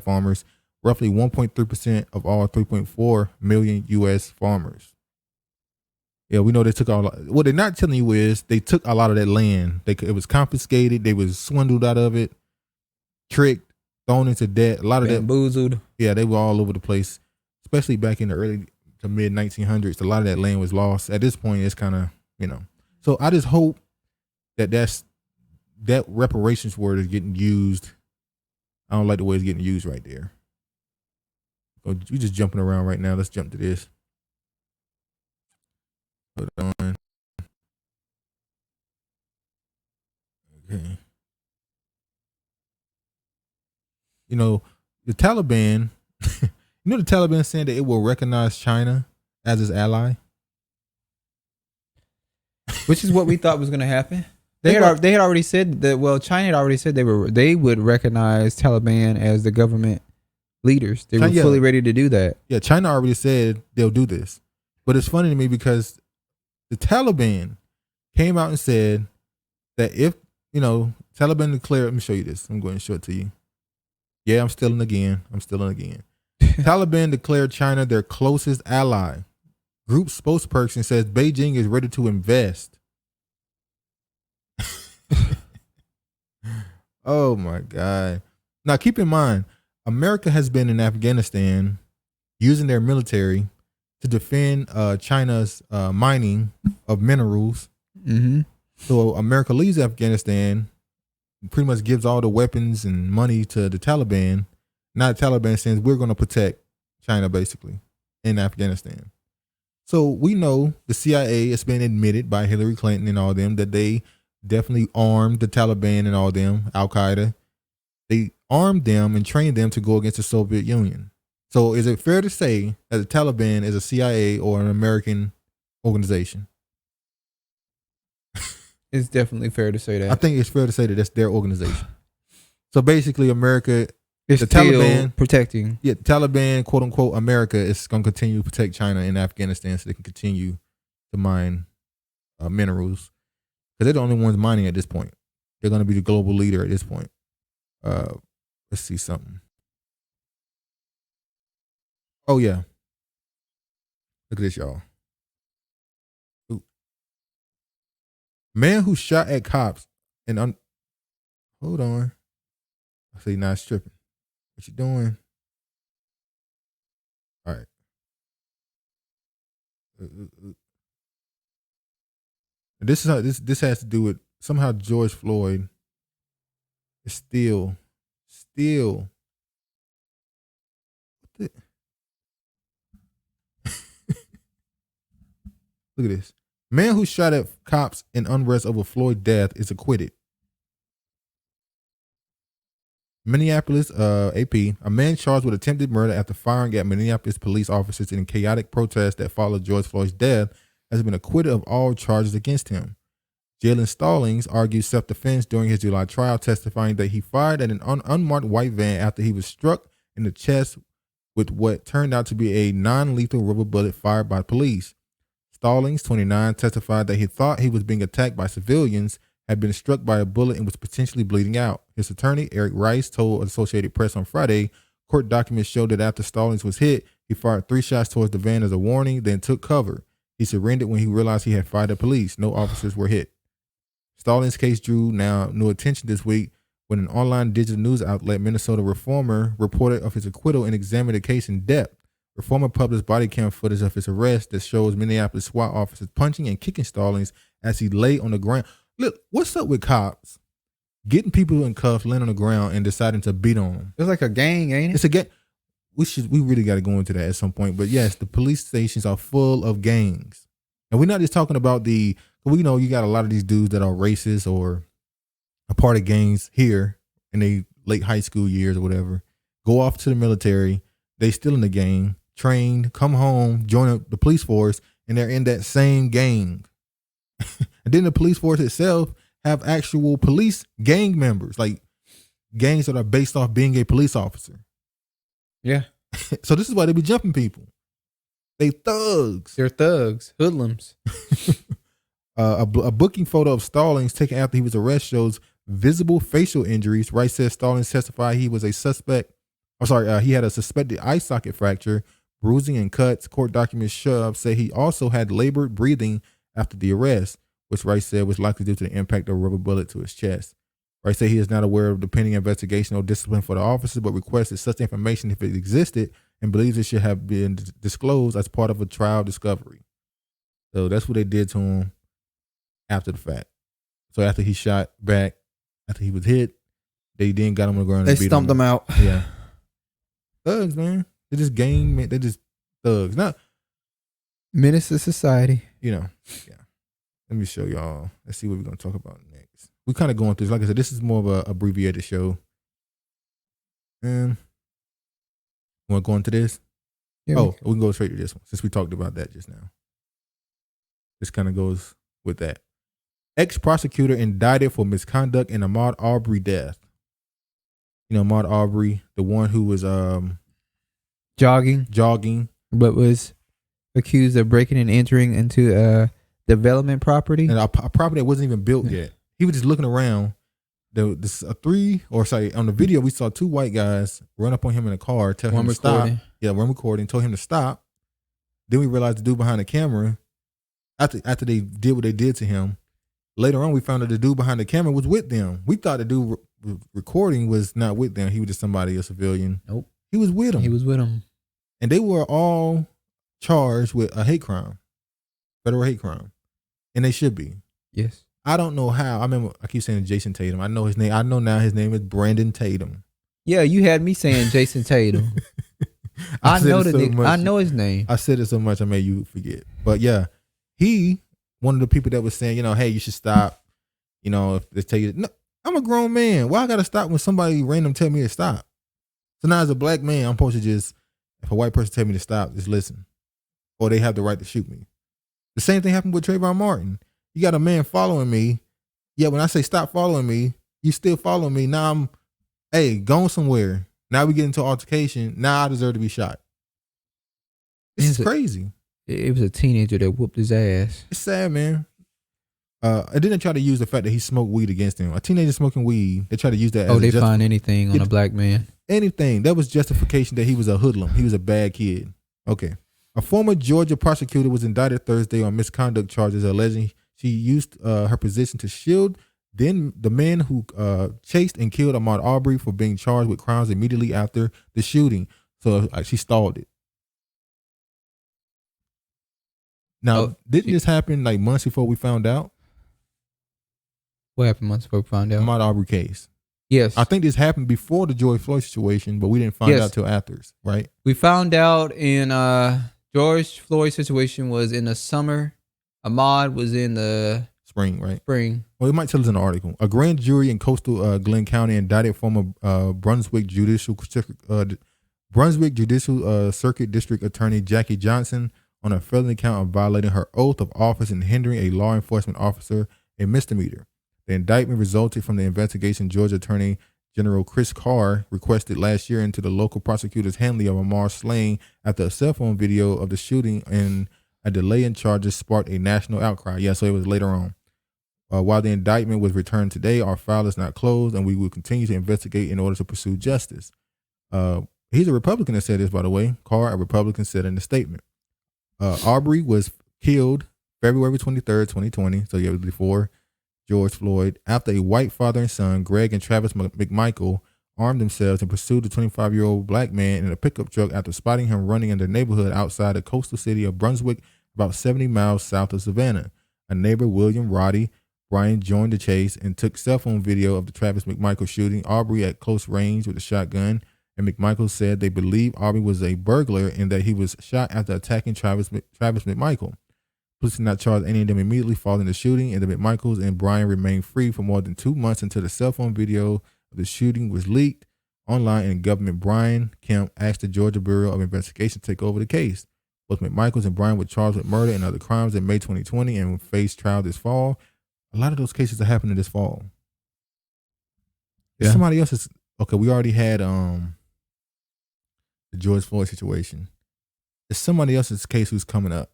farmers, roughly 1.3% of all 3.4 million U.S. farmers. Yeah, we know they took what they're not telling you is they took a lot of that land. It was confiscated. They was swindled out of it, tricked, thrown into debt. A lot of bamboozled. Yeah, they were all over the place, especially back in the early to mid 1900s. A lot of that land was lost. At this point, it's kind of, So I just hope that reparations word is getting used. I don't like the way it's getting used right there. We just jumping around right now. Let's jump to this. Hold on. Okay. The Taliban, the Taliban saying that it will recognize China as its ally. Which is what we thought was going to happen. They had already said that. Well, China had already said they would recognize Taliban as the government leaders. They were fully ready to do that. Yeah, China already said they'll do this. But it's funny to me because the Taliban came out and said that if, Taliban declared, let me show you this. I'm going to show it to you. Yeah, I'm stealing again. Taliban declared China their closest ally. Group spokesperson says Beijing is ready to invest. Oh my God. Now keep in mind, America has been in Afghanistan using their military to defend China's mining of minerals. Mm-hmm. So America leaves Afghanistan, pretty much gives all the weapons and money to the Taliban. Now the Taliban says we're going to protect China basically in Afghanistan. So we know the CIA has been admitted by Hillary Clinton and all them that they definitely armed the Taliban and all them, Al-Qaeda. They armed them and trained them to go against the Soviet Union. So is it fair to say that the Taliban is a CIA or an American organization? It's definitely fair to say that. I think it's fair to say that that's their organization. So basically America is the still Taliban protecting. Yeah, Taliban, quote unquote, America is going to continue to protect China and Afghanistan so they can continue to mine minerals. Because they're the only ones mining at this point. They're going to be the global leader at this point. Let's see something. Oh yeah. Look at this, y'all. Ooh. Man who shot at cops and hold on. I say not stripping. What you doing? All right. This is how this has to do with somehow George Floyd is still what the look at this. Man who shot at cops in unrest over Floyd death is acquitted. Minneapolis, AP, a man charged with attempted murder after firing at Minneapolis police officers in a chaotic protest that followed George Floyd's death has been acquitted of all charges against him. Jalen Stallings argued self-defense during his July trial, testifying that he fired at an unmarked white van after he was struck in the chest with what turned out to be a non-lethal rubber bullet fired by police. Stallings, 29, testified that he thought he was being attacked by civilians, had been struck by a bullet and was potentially bleeding out. His attorney, Eric Rice, told Associated Press on Friday, court documents showed that after Stallings was hit, he fired 3 shots towards the van as a warning, then took cover. He surrendered when he realized he had fired at police. No officers were hit. Stallings' case drew new attention this week when an online digital news outlet, Minnesota Reformer, reported of his acquittal and examined the case in depth. Reformer published body cam footage of his arrest that shows Minneapolis SWAT officers punching and kicking Stallings as he lay on the ground. Look, what's up with cops getting people in cuffs, laying on the ground, and deciding to beat on them? It's like a gang, ain't it? It's a gang. We really got to go into that at some point. But yes, the police stations are full of gangs, and we're not just talking about you got a lot of these dudes that are racist or a part of gangs here in their late high school years or whatever. Go off to the military, they still in the gang, trained, come home, join the police force, and they're in that same gang. And then the police force itself have actual police gang members, like gangs that are based off being a police officer. Yeah. So this is why they be jumping people. They thugs. They're thugs, hoodlums. A booking photo of Stallings taken after he was arrested shows visible facial injuries. Rice says Stallings testified he was a suspect. He had a suspected eye socket fracture, bruising and cuts. Court documents say he also had labored breathing after the arrest, which Rice said was likely due to the impact of a rubber bullet to his chest. Rice said he is not aware of the pending investigation or discipline for the officer, but requested such information if it existed and believes it should have been disclosed as part of a trial discovery. So that's what they did to him after the fact. So after he shot back, after he was hit, they then got him on the ground. They and beat stumped him out. Yeah. Thugs, man. They just they're just thugs. Not menace to society. Yeah. Let me show y'all. Let's see what we're going to talk about next. We're kind of going through this. Like I said, this is more of a abbreviated show. Want to go into this? Yeah, we can go straight to this one since we talked about that just now. This kind of goes with that. Ex-prosecutor indicted for misconduct in Ahmaud Arbery death. You know, Ahmaud Arbery, the one who was jogging, but was accused of breaking and entering into development property, and a property that wasn't even built yet. He was just looking around. On the video we saw 2 white guys run up on him in a car, tell him to stop. Yeah, one recording, told him to stop. Then we realized the dude behind the camera, after they did what they did to him, later on we found that the dude behind the camera was with them. We thought the dude recording was not with them. He was just a civilian. Nope. He was with them. And they were all charged with a hate crime, federal hate crime. And they should be. Yes. I don't know how. I keep saying Jason Tatum. I know his name. I know now his name is Brandon Tatum. Yeah, you had me saying Jason Tatum. I know his name. I said it so much I made you forget. But yeah, he one of the people that was saying, hey, you should stop. If they tell you, no, I'm a grown man. Why I gotta stop when somebody random tell me to stop? So now as a black man, I'm supposed to just, if a white person tell me to stop, just listen. Or they have the right to shoot me. The same thing happened with Trayvon Martin. You got a man following me. Yeah, when I say stop following me, you still following me. Now I'm, going somewhere. Now we get into altercation. Now I deserve to be shot. This is crazy. It was a teenager that whooped his ass. It's sad, man. I didn't try to use the fact that he smoked weed against him. A teenager smoking weed, they try to use that as they find anything on a black man. Anything. That was justification that he was a hoodlum. He was a bad kid. Okay. A former Georgia prosecutor was indicted Thursday on misconduct charges alleging she used her position to shield the man who chased and killed Ahmaud Arbery for being charged with crimes immediately after the shooting. So she stalled it. Now, didn't this happen like months before we found out? What happened months before we found out? Ahmaud Arbery case. Yes. I think this happened before the George Floyd situation, but we didn't find out till after, right? We found out in George Floyd situation was in the summer. Ahmaud was in the spring, right? Spring. Well, it might tell us in the article. A grand jury in coastal Glenn County indicted former Brunswick Judicial Circuit District Attorney Jackie Johnson on a felony count of violating her oath of office and hindering a law enforcement officer, a misdemeanor. The indictment resulted from the investigation Georgia Attorney General Chris Carr requested last year into the local prosecutor's handling of Ahmaud's slaying after a cell phone video of the shooting and a delay in charges sparked a national outcry. Yeah, so it was later on. While the indictment was returned today, our file is not closed, and we will continue to investigate in order to pursue justice. He's a Republican that said this, by the way. Carr, a Republican, said in the statement. Arbery was killed February 23rd, 2020, so yeah, it was before George Floyd, after a white father and son, Greg and Travis McMichael, armed themselves and pursued the 25-year-old black man in a pickup truck after spotting him running in their neighborhood outside the coastal city of Brunswick, about 70 miles south of Savannah. A neighbor, William Roddy Bryan, joined the chase and took cell phone video of the Travis McMichael shooting Arbery at close range with a shotgun. And McMichael said they believe Arbery was a burglar and that he was shot after attacking Travis McMichael. Police did not charge any of them immediately following the shooting, and the McMichaels and Bryan remained free for more than 2 months until the cell phone video of the shooting was leaked online, and Government Brian Kemp asked the Georgia Bureau of Investigation to take over the case. Both McMichaels and Bryan were charged with murder and other crimes in May 2020 and will face trial this fall. A lot of those cases are happening this fall. Yeah. Somebody else is okay. We already had the George Floyd situation. There's somebody else's case who's coming up.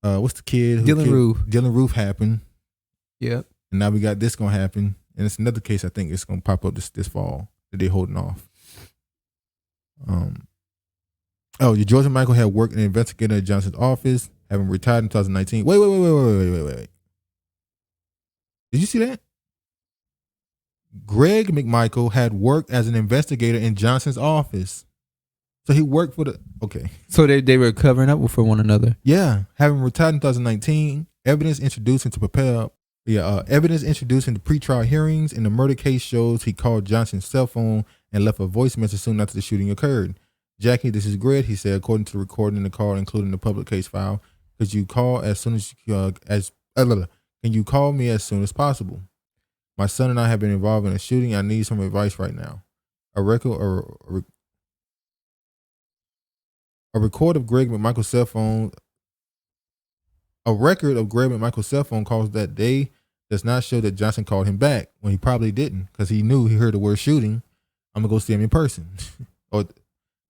What's the kid? Dylan Roof happened. Yep. And now we got this gonna happen, and it's another case I think it's gonna pop up this fall that they're holding off. Your George Michael had worked an investigator at Johnson's office, having retired in 2019. Wait. Did you see that? Greg McMichael had worked as an investigator in Johnson's office. So he worked for okay. So they were covering up for one another. Yeah. Having retired in 2019, evidence introduced into pretrial hearings in the murder case shows he called Johnson's cell phone and left a voice message soon after the shooting occurred. Jackie, this is Greg, he said, according to the recording in the call, including the public case file. Could you call as soon as can you call me as soon as possible? My son and I have been involved in a shooting. I need some advice right now. A record of Greg McMichael's cell phone. A record of Greg McMichael's cell phone calls that day does not show that Johnson called him back when he probably didn't, because he knew he heard the word shooting. I'm gonna go see him in person, or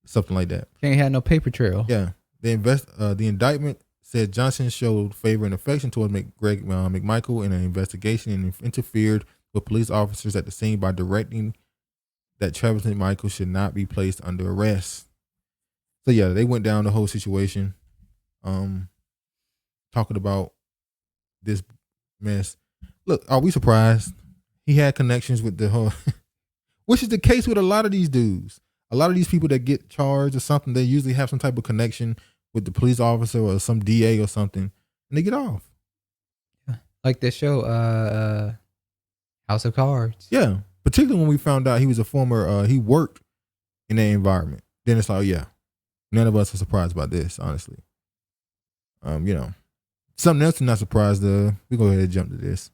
something like that. Can't have no paper trail. Yeah. The indictment said Johnson showed favor and affection toward Greg McMichael in an investigation and interfered with police officers at the scene by directing that Travis McMichael should not be placed under arrest. So yeah, they went down the whole situation, talking about this mess. Look, are we surprised? He had connections with the whole, which is the case with a lot of these dudes. A lot of these people that get charged or something, they usually have some type of connection with the police officer or some DA or something, and they get off. Like that show, House of Cards. Yeah, particularly when we found out he was a former, he worked in that environment. Then it's like, yeah, none of us are surprised by this, honestly. Something else we're not surprised of. We go ahead and jump to this.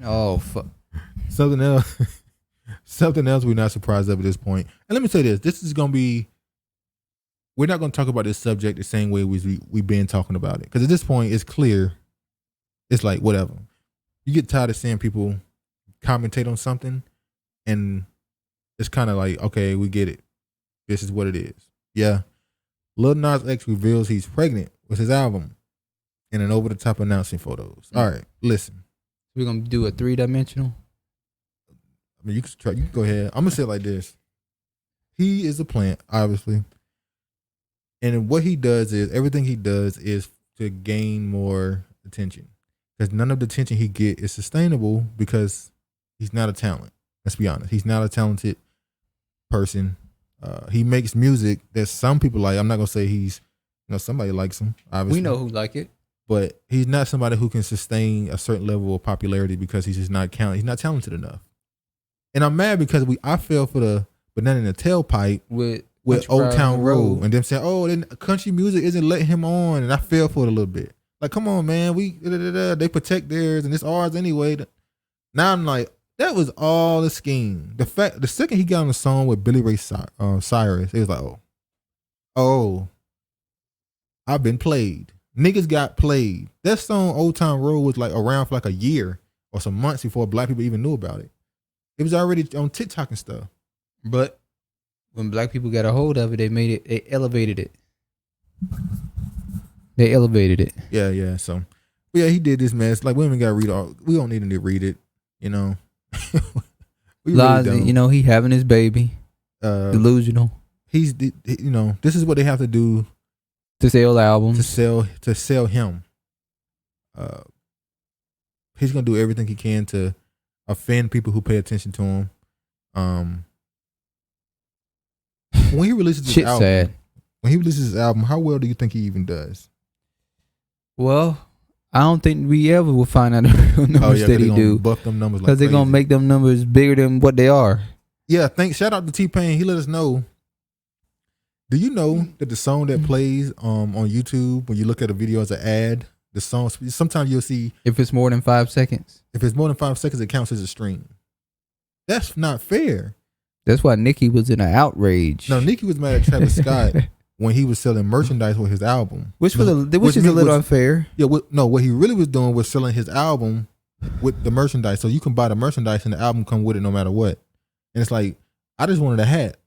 Oh, fuck. Something else we're not surprised of at this point. And let me say this. This is going to be, we're not going to talk about this subject the same way we've been talking about it. Because at this point, it's clear. It's like, whatever. You get tired of seeing people commentate on something, and it's kind of like, okay, we get it. This is what it is. Yeah. Lil Nas X reveals he's pregnant with his album in an over-the-top announcing photos. All right, listen. We're going to do a 3-dimensional? I mean, you can go ahead. I'm going to say it like this. he is a plant, obviously. And what he does is, everything he does is to gain more attention. Because none of the attention he get is sustainable because he's not a talent. Let's be honest. He's not a talented person. He makes music that some people like. I'm not going to say he's, somebody likes him, obviously. We know who like it. But he's not somebody who can sustain a certain level of popularity because he's just not he's not talented enough. And I'm mad because I fell for the banana in the tailpipe with Old Town Road, and them saying, "Oh, then country music isn't letting him on," and I fell for it a little bit. Like, come on, man, they protect theirs and it's ours anyway. Now I'm like, that was all a scheme. The second he got on the song with Billy Ray Cyrus, it was like, oh, I've been played. Niggas got played. That song Old Town Road was like around for like a year or some months before black people even knew about it. It was already on TikTok and stuff. But when black people got a hold of it, they elevated it. They elevated it. Yeah. So, but yeah, he did this, man. It's like, women got to read all. We don't need to read it, We Lies, really don't. He having his baby. Delusional. This is what they have to do to sell albums. To sell him. He's gonna do everything he can to offend people who pay attention to him. When he releases his album, sad. When he releases his album, how well do you think he even does? Well, I don't think we ever will find out the real numbers that he do. Buff them numbers because they're gonna make them numbers bigger than what they are. Yeah, shout out to T-Pain. He let us know. Do you know that the song that plays on YouTube when you look at a video as an ad, the song sometimes you'll see if it's more than 5 seconds. If it's more than 5 seconds, it counts as a stream. That's not fair. That's why Nicki was in an outrage. No, Nicki was mad at Travis Scott when he was selling merchandise with his album, which is a little unfair. Yeah, what he really was doing was selling his album with the merchandise. So you can buy the merchandise and the album come with it no matter what. And it's like, I just wanted a hat.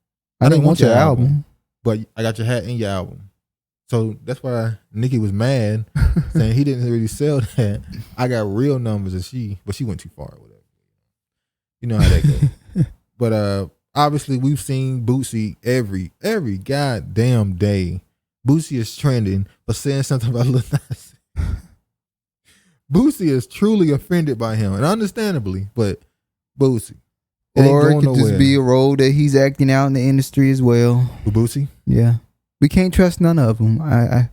I didn't want your album, but I got your hat and your album. So that's why Nicki was mad, saying he didn't really sell that. I got real numbers, but she went too far or whatever. You know how that goes. But obviously we've seen Boosie every goddamn day. Boosie is trending for saying something about Lil Nas. Boosie is truly offended by him, and understandably, but Boosie. Or it could just be a role that he's acting out in the industry as well. Boosie? Yeah. We can't trust none of them. I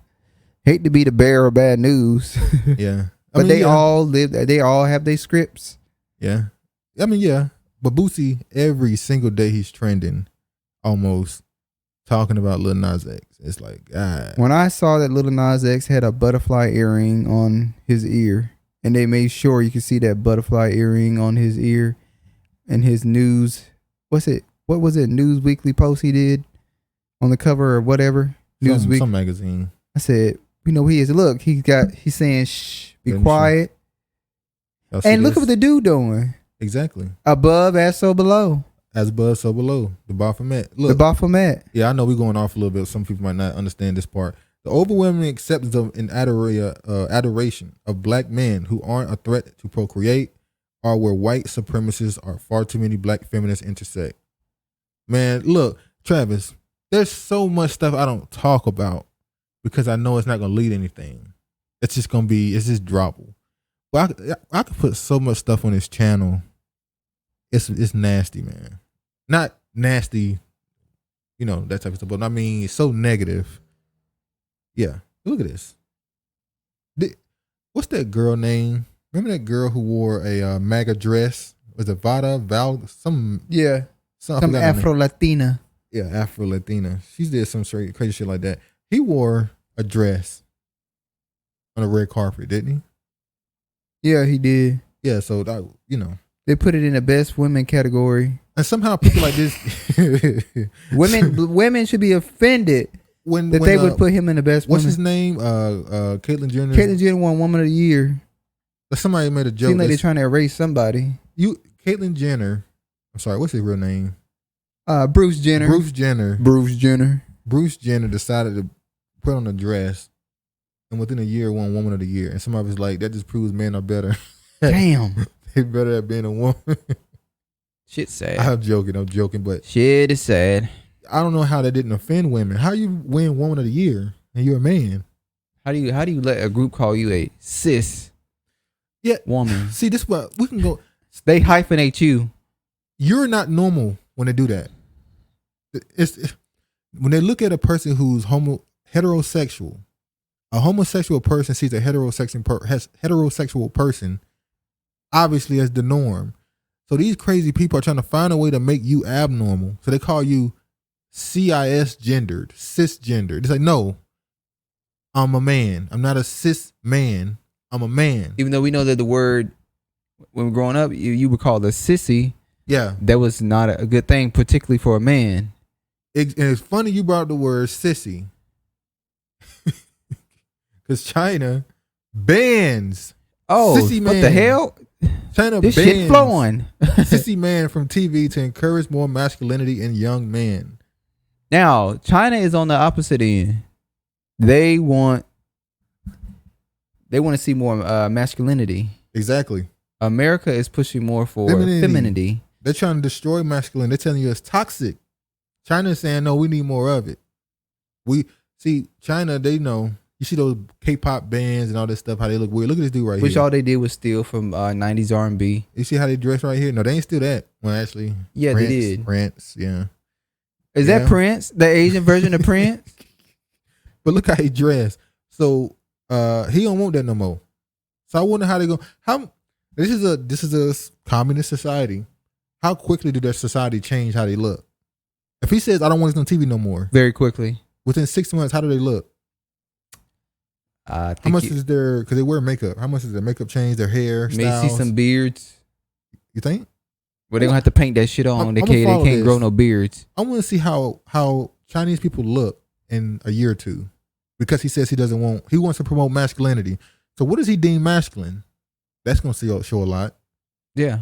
hate to be the bearer of bad news. Yeah. But they all have their scripts. Yeah. I mean, yeah. But Boosie, every single day he's trending, almost talking about Lil Nas X. It's like, God. When I saw that Lil Nas X had a butterfly earring on his ear, and they made sure you could see that butterfly earring on his ear in his news, what was it, News Weekly post he did on the cover or whatever? Newsweek. Some magazine. I said, he is. Look, he's saying, shh, be quiet. And look at what the dude doing. Exactly. Above as so below. As above, so below. The Baphomet. Look, the Baphomet. Yeah, I know we're going off a little bit. Some people might not understand this part. The overwhelming acceptance of and adoration of black men who aren't a threat to procreate are where white supremacists are far too many black feminists intersect. Man, look, Travis, there's so much stuff I don't talk about because I know it's not going to lead anything. It's just droppable. But I could put so much stuff on this channel. It's nasty, man. Not nasty, that type of stuff. But I mean, it's so negative. Yeah, look at this. What's that girl name? Remember that girl who wore a MAGA dress? Was it some Afro-Latina. Yeah, Afro-Latina. She did some crazy shit like that. He wore a dress on a red carpet, didn't he? Yeah, he did. Yeah, so that, they put it in the best women category. And somehow people like this women should be offended when they would put him in the best what's women. His name? Caitlyn Jenner. Caitlyn Jenner won Woman of the Year. Somebody made a joke. Seems like they're trying to erase somebody. Caitlyn Jenner. I'm sorry, what's his real name? Bruce Jenner. Bruce Jenner. Bruce Jenner decided to put on a dress, and within a year won Woman of the Year. And somebody was like, that just proves men are better. Damn. They better at being a woman. Shit's sad. I'm joking, but shit is sad. I don't know how that didn't offend women. How you win Woman of the Year and you're a man? How do you let a group call you a cis woman? See, this what we can go. They hyphenate you. You're not normal when they do that. It's when they look at a person who's heterosexual. A homosexual person sees a heterosexual person obviously as the norm. So these crazy people are trying to find a way to make you abnormal. So they call you cisgendered. It's like, no, I'm a man. I'm not a cis man. I'm a man. Even though we know that the word, when we're growing up, you were called a sissy. Yeah. That was not a good thing, particularly for a man. And it's funny you brought up the word sissy. Because China bans sissy man. What the hell? China this bans shit flowing. sissy man from TV to encourage more masculinity in young men. Now, China is on the opposite end. They want to see more masculinity. Exactly. America is pushing more for femininity. They're trying to destroy masculinity. They're telling you it's toxic. China is saying, no, we need more of it. We see China, they know. You see those K-pop bands and all this stuff, how they look weird. Look at this dude right here. Which all they did was steal from 90s R&B. You see how they dress right here? No, they ain't steal that. Well, actually. Yeah, Prince, they did. Prince, yeah. Is that Prince? The Asian version of Prince? But look how he dressed. So he don't want that no more. So I wonder how they go. This is a communist society. How quickly do their society change how they look? If he says I don't want this on TV no more, very quickly. Within 6 months, how do they look? How much is their, because they wear makeup, how much is their makeup change, their hair, May see some beards. You think? Well, they're going to have to paint that shit on. They can't grow no beards. I want to see how Chinese people look in a year or two. Because he says he wants to promote masculinity. So what does he deem masculine? That's going to show a lot. Yeah.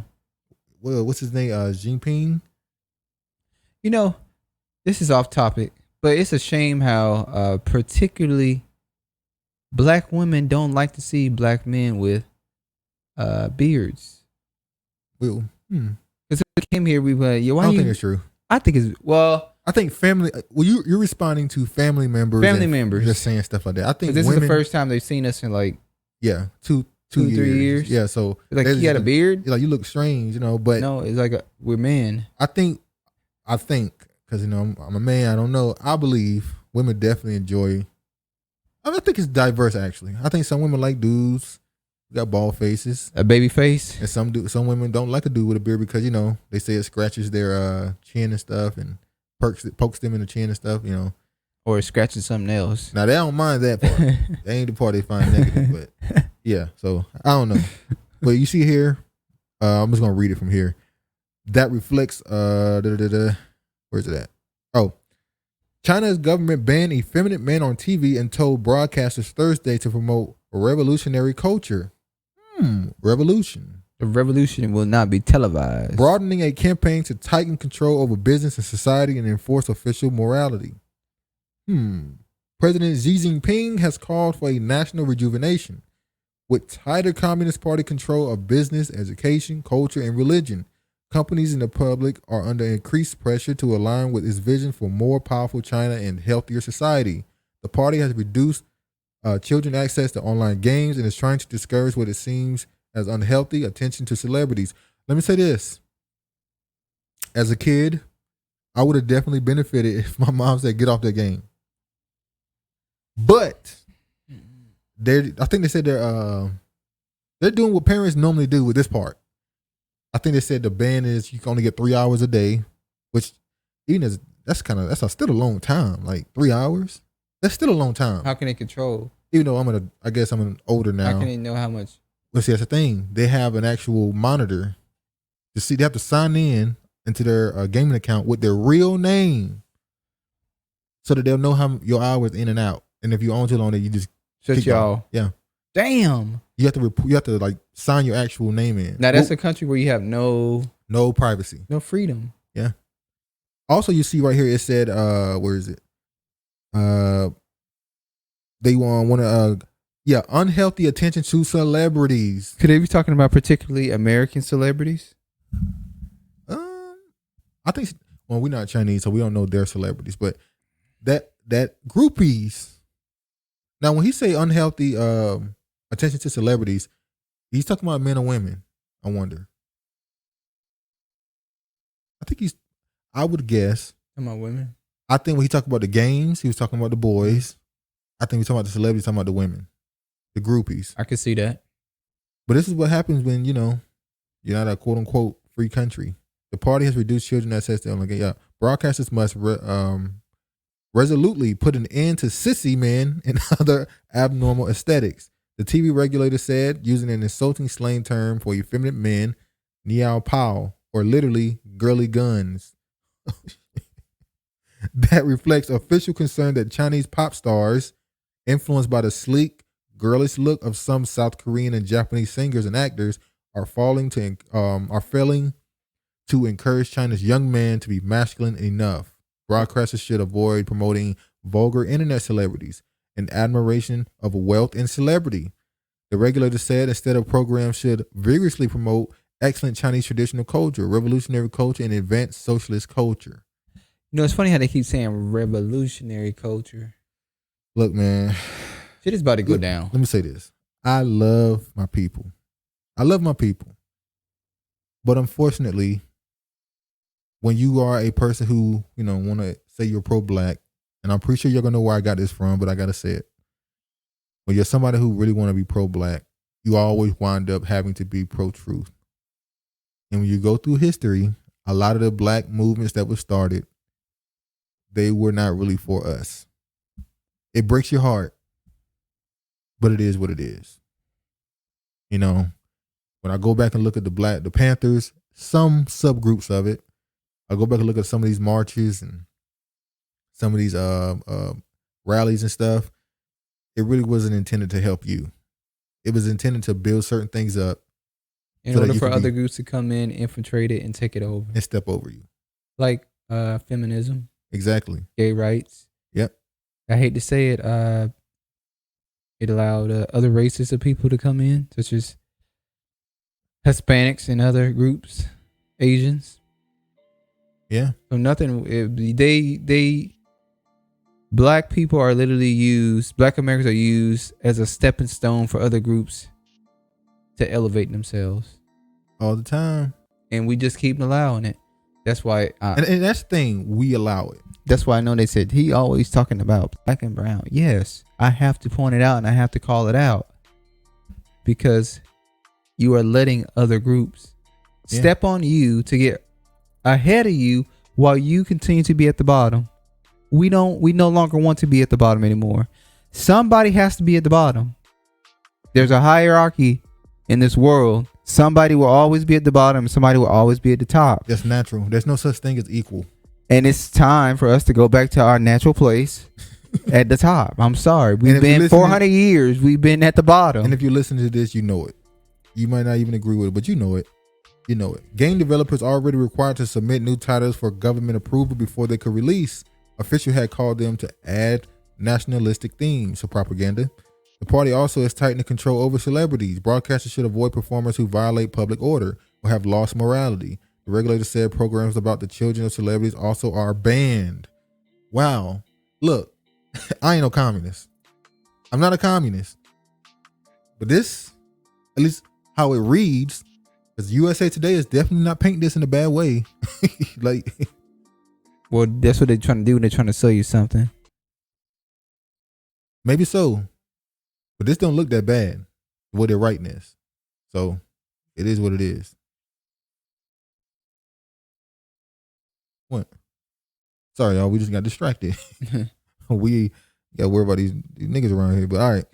Well, what's his name? Jinping? You know, this is off topic, but it's a shame how particularly black women don't like to see black men with beards. Well, because we came here, we went. I don't think it's true. I think it's I think family. Well, you're responding to family members. Family members just saying stuff like that. I think this is the first time they've seen us in like 2 3 years. Yeah, so like he had a beard. Like you look strange, but no, it's like we're men. I think because I'm a man. I don't know. I believe women definitely enjoy. I think it's diverse actually. I think some women like dudes who got bald faces, a baby face, and some women don't like a dude with a beard because they say it scratches their chin and stuff and pokes them in the chin and stuff. Or scratching something else. Now they don't mind that part. That ain't the part they find negative, but yeah. So I don't know. But you see here, I'm just gonna read it from here. That reflects where's it at? Oh, China's government banned effeminate men on TV and told broadcasters Thursday to promote a revolutionary culture. Revolution. The revolution will not be televised. Broadening a campaign to tighten control over business and society and enforce official morality. President Xi Jinping has called for a national rejuvenation with tighter Communist Party control of business, education, culture, and religion. Companies and the public are under increased pressure to align with its vision for more powerful China and healthier society. The party has reduced children access to online games and is trying to discourage what it seems as unhealthy attention to celebrities. Let me say this. As a kid, I would have definitely benefited if my mom said, get off that game. But I think they said they're doing what parents normally do with this part. I think they said the ban is you can only get 3 hours a day, which even that's still a long time. Like 3 hours, that's still a long time. How can they control? Even though I guess I'm older now. How can they know how much? Well, see, that's the thing. They have an actual monitor to see. They have to sign into their gaming account with their real name, so that they'll know how your hours in and out. And if you own too long, then you just shut y'all. Yeah. Damn. You have to like sign your actual name in. Now that's a country where you have no privacy, no freedom. Yeah. Also, you see right here, it said, where is it? They want to, unhealthy attention to celebrities. Could they be talking about particularly American celebrities? I think. well, we're not Chinese, so we don't know their celebrities, but that groupies. Now, when he say unhealthy attention to celebrities, he's talking about men or women. I wonder. I would guess. Talking about women. I think when he talked about the games, he was talking about the boys. I think he's talking about the celebrities, talking about the women, the groupies. I could see that. But this is what happens when, you're not a quote unquote free country. The party has reduced children access to online. Yeah, broadcasters must resolutely put an end to sissy men and other abnormal aesthetics. The TV regulator said, using an insulting slang term for effeminate men, Niao Pao, or literally girly guns. That reflects official concern that Chinese pop stars, influenced by the sleek, girlish look of some South Korean and Japanese singers and actors, are failing to encourage China's young man to be masculine enough. Broadcasters should avoid promoting vulgar internet celebrities and admiration of wealth and celebrity. The regulator said instead of programs should vigorously promote excellent Chinese traditional culture, revolutionary culture, and advanced socialist culture. It's funny how they keep saying revolutionary culture. Look, man. Shit is about to go down. Let me say this. I love my people. But unfortunately, when you are a person who, want to say you're pro-black, and I'm pretty sure you're going to know where I got this from, but I got to say it. When you're somebody who really want to be pro-black, you always wind up having to be pro-truth. And when you go through history, a lot of the black movements that were started, they were not really for us. It breaks your heart, but it is what it is. When I go back and look at the Panthers, some subgroups of it, I go back and look at some of these marches and some of these rallies and stuff. It really wasn't intended to help you. It was intended to build certain things up. In order for other groups to come in, infiltrate it, and take it over. And step over you. Like feminism. Exactly. Gay rights. Yep. I hate to say it. It allowed other races of people to come in, such as Hispanics and other groups, Asians. Yeah. So black people are literally used, black Americans are used as a stepping stone for other groups to elevate themselves. All the time. And we just keep allowing it. That's why. And that's the thing, we allow it. That's why I know they said he always talking about black and brown. Yes, I have to point it out and I have to call it out. Because you are letting other groups step on you to get ahead of you while you continue to be at the bottom. We no longer want to be at the bottom anymore. Somebody has to be at the bottom. There's a hierarchy in this world. Somebody will always be at the bottom. Somebody will always be at the top. That's natural. There's no such thing as equal. And it's time for us to go back to our natural place at the top. I'm sorry. We've been 400 years. We've been at the bottom. And if you listen to this, you know it. You might not even agree with it, but you know it. You know it. Game developers are already required to submit new titles for government approval before they could release. Official had called them to add nationalistic themes to propaganda. The party also has tightened control over celebrities. Broadcasters should avoid performers who violate public order or have lost morality. The regulator said programs about the children of celebrities also are banned. Wow. Look, I ain't no communist. I'm not a communist. But this, at least how it reads, because USA Today is definitely not painting this in a bad way. Well, that's what they're trying to do. They're trying to sell you something. Maybe so. But this don't look that bad, what they're writing this. So it is what it is. What? Sorry, y'all. We just got distracted. We got to worry about these niggas around here. But all right.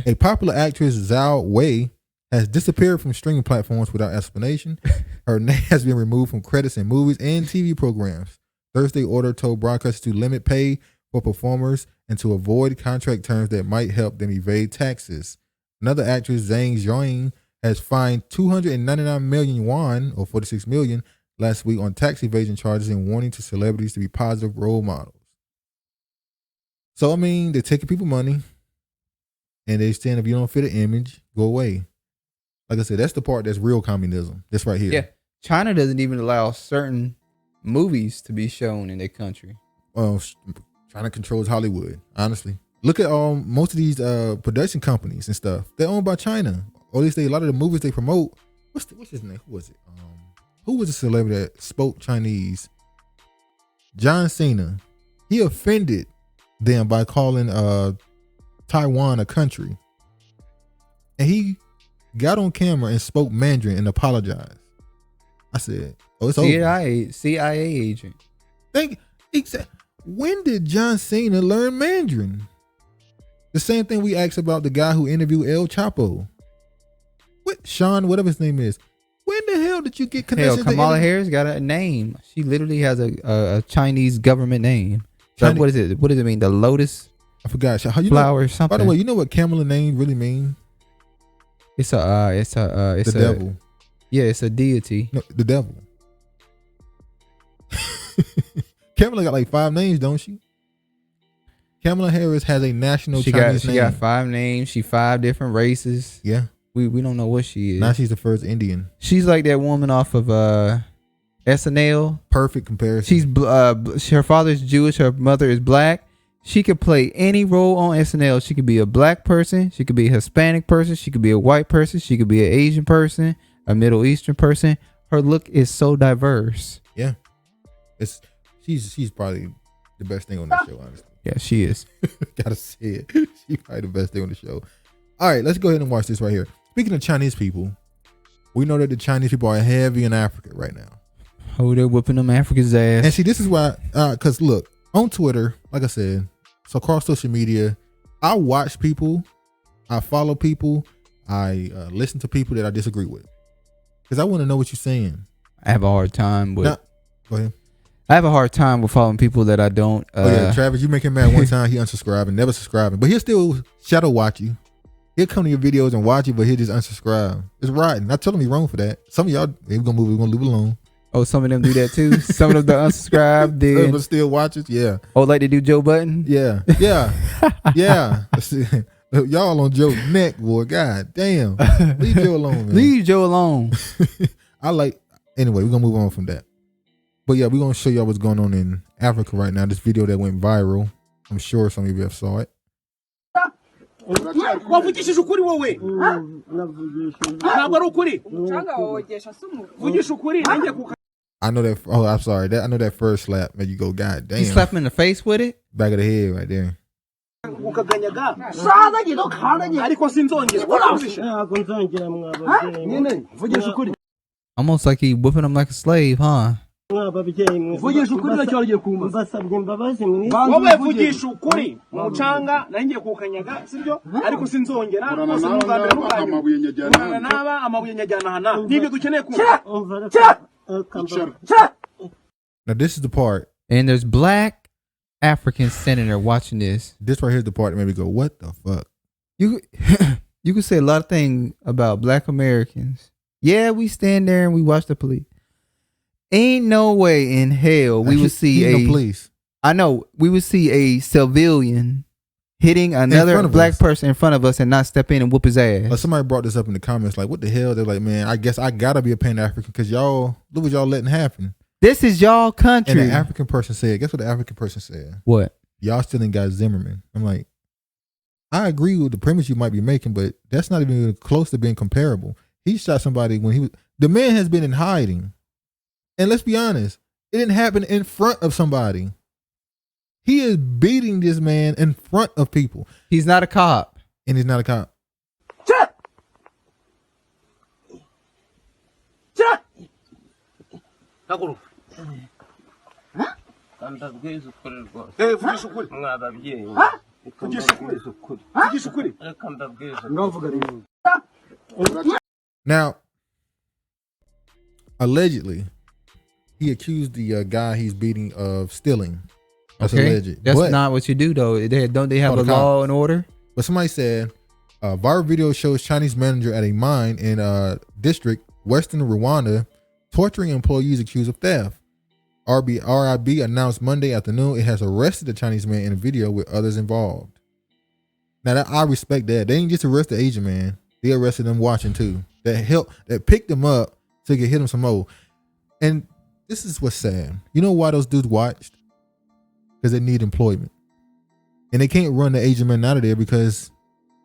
A popular actress, Zhao Wei, has disappeared from streaming platforms without explanation. Her name has been removed from credits in movies and TV programs. Thursday order told broadcasters to limit pay for performers and to avoid contract terms that might help them evade taxes. Another actress, Zhang Zhang, has fined 299 million yuan, or 46 million, last week on tax evasion charges and warning to celebrities to be positive role models. So, I mean, they're taking people money and they're saying if you don't fit an image, go away. Like I said, that's the part that's real communism. This right here. Yeah. China doesn't even allow certain movies to be shown in their country. Trying to control Hollywood. Honestly, look at most of these production companies and stuff. They're owned by China, or at least a lot of the movies they promote. What's his name? Who was it? Who was a celebrity that spoke Chinese? John Cena. He offended them by calling Taiwan a country, and he got on camera and spoke Mandarin and apologized. I said, "Oh, it's over." CIA agent. When did John Cena learn Mandarin? The same thing we asked about the guy who interviewed El Chapo. Sean, whatever his name is. When the hell did you get connected? Hell, Kamala Harris got a name. She literally has a Chinese government name. Like, what is it? What does it mean? The lotus? I forgot. How you flower know, or something? By the way, you know what Kamala name really mean? It's the devil. Yeah, it's a deity. No, the devil. Kamala got like 5 names, don't she? Kamala Harris has a national Chinese name. She got 5 names. She 5 different races. Yeah. We don't know what she is. Now she's the first Indian. She's like that woman off of SNL. Perfect comparison. She's her father's Jewish, her mother is black. She could play any role on SNL. She could be a black person. She could be a Hispanic person. She could be a white person. She could be an Asian person, a Middle Eastern person. Her look is so diverse. Yeah. She's probably the best thing on the show, honestly. Yeah, she is. Gotta say it. She's probably the best thing on the show. All right, let's go ahead and watch this right here. Speaking of Chinese people, we know that the Chinese people are heavy in Africa right now. Oh, they're whipping them Africa's ass. And see, this is why, because look, on Twitter, like I said, so across social media, I watch people, I follow people, I listen to people that I disagree with. Because I want to know what you're saying. I have a hard time with... Go ahead. I have a hard time with following people that I don't... Travis, you make him mad one time, he unsubscribing, never subscribing. But he'll still shadow watch you. He'll come to your videos and watch you, but he'll just unsubscribe. It's rotten. I told him he's wrong for that. Some of y'all, we're gonna leave it alone. Oh, some of them do that too? Some of them don't unsubscribe, then... But still watches, yeah. Oh, like they do Joe Button? Yeah. Yeah. Y'all on Joe's neck, boy. God damn. Leave Joe alone, man. Leave Joe alone. Anyway, we're gonna move on from that. But yeah, we're gonna show y'all what's going on in Africa right now. This video that went viral. I'm sure some of you have saw it. wavugishije ukuri wowe ntabwo ari ukuri vugisha ukuri nanjye kuka I know that. Oh, I'm sorry. I know that first slap made you go, God damn. You slap him in the face with it? Back of the head right there. ukaganyaga ariko sinzongera vugisha ukuri. Almost like he whipping him like a slave, huh? vugisha ukuri nacyo wagiye kumva wowe vugisha ukuri mu mucanga nanjye kukanyaga sibyo ariko sinzongera naba amabuye nyajyana hana nibyo dukeneye kumva. Now this is the part, and there's black Africans standing there watching this. This right here's the part that made me go, what the fuck? You could say a lot of things about black Americans. Yeah, we stand there and we watch the police. Ain't no way in hell we would see no police. I know we would see a civilian hitting another black person in front of us and not step in and whoop his ass. Somebody brought this up in the comments, like, what the hell? They're like, man, I guess I gotta be a Pan-African because y'all, look what y'all letting happen. This is y'all country. And the African person said, guess what the African person said? What? Y'all still ain't got Zimmerman. I'm like, I agree with the premise you might be making, but that's not even close to being comparable. He shot somebody when the man has been in hiding. And let's be honest, it didn't happen in front of somebody. He is beating this man in front of people. He's not a cop. And he's not a cop. Now, allegedly, he accused the guy he's beating of stealing. That's alleged. That's not what you do, though. Don't they have a law and order? But somebody said, viral video shows Chinese manager at a mine in district, Western Rwanda, torturing employees accused of theft. RIB announced Monday afternoon it has arrested the Chinese man in a video with others involved. Now, I respect that. They didn't just arrest the Asian man. They arrested them watching, too. That picked him up so they could hit him some more. And this is what's sad. You know why those dudes watched? Because they need employment. And they can't run the Asian man out of there because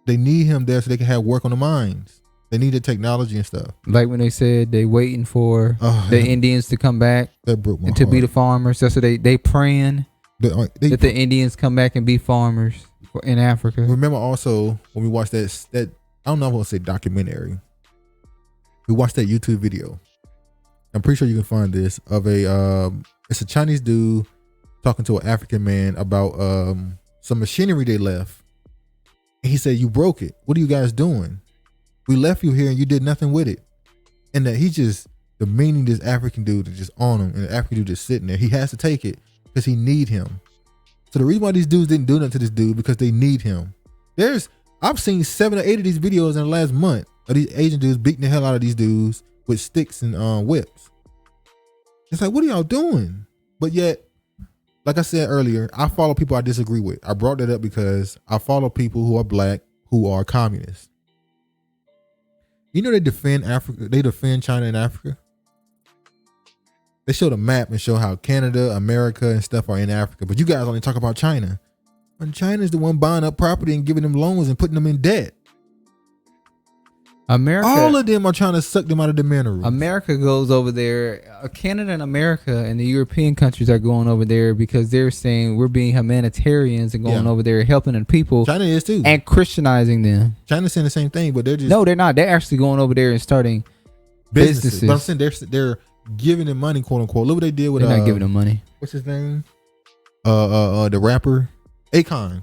they need him there so they can have work on the mines. They need the technology and stuff. Like when they said they waiting for the Indians to come back that broke my and to heart. be the farmers. That's what they praying that the Indians come back and be farmers in Africa. Remember also when we watched that I don't know if I want to say documentary. We watched that YouTube video. I'm pretty sure you can find this of it's a Chinese dude talking to an African man about some machinery they left. And he said, "You broke it. What are you guys doing? We left you here and you did nothing with it." And that he just demeaning this African dude is just on him, and the African dude just sitting there. He has to take it because he need him. So the reason why these dudes didn't do nothing to this dude because they need him. I've seen 7 or 8 of these videos in the last month of these Asian dudes beating the hell out of these dudes with sticks and whips. It's like, what are y'all doing? But yet, like I said earlier, I follow people I disagree with. I brought that up because I follow people who are black who are communists. You know they defend Africa. They defend China and Africa. They show the map and show how Canada, America, and stuff are in Africa. But you guys only talk about China. And China's the one buying up property and giving them loans and putting them in debt. America, all of them are trying to suck them out of the minerals. America goes over there. Canada and America and the European countries are going over there because they're saying we're being humanitarians and going over there helping the people. China is too. And Christianizing them. China's saying the same thing, but they're just... No, they're not. They're actually going over there and starting businesses. But I'm saying they're giving them money, quote unquote. Look what they did with... They're not giving them money. What's his name? The rapper Akon.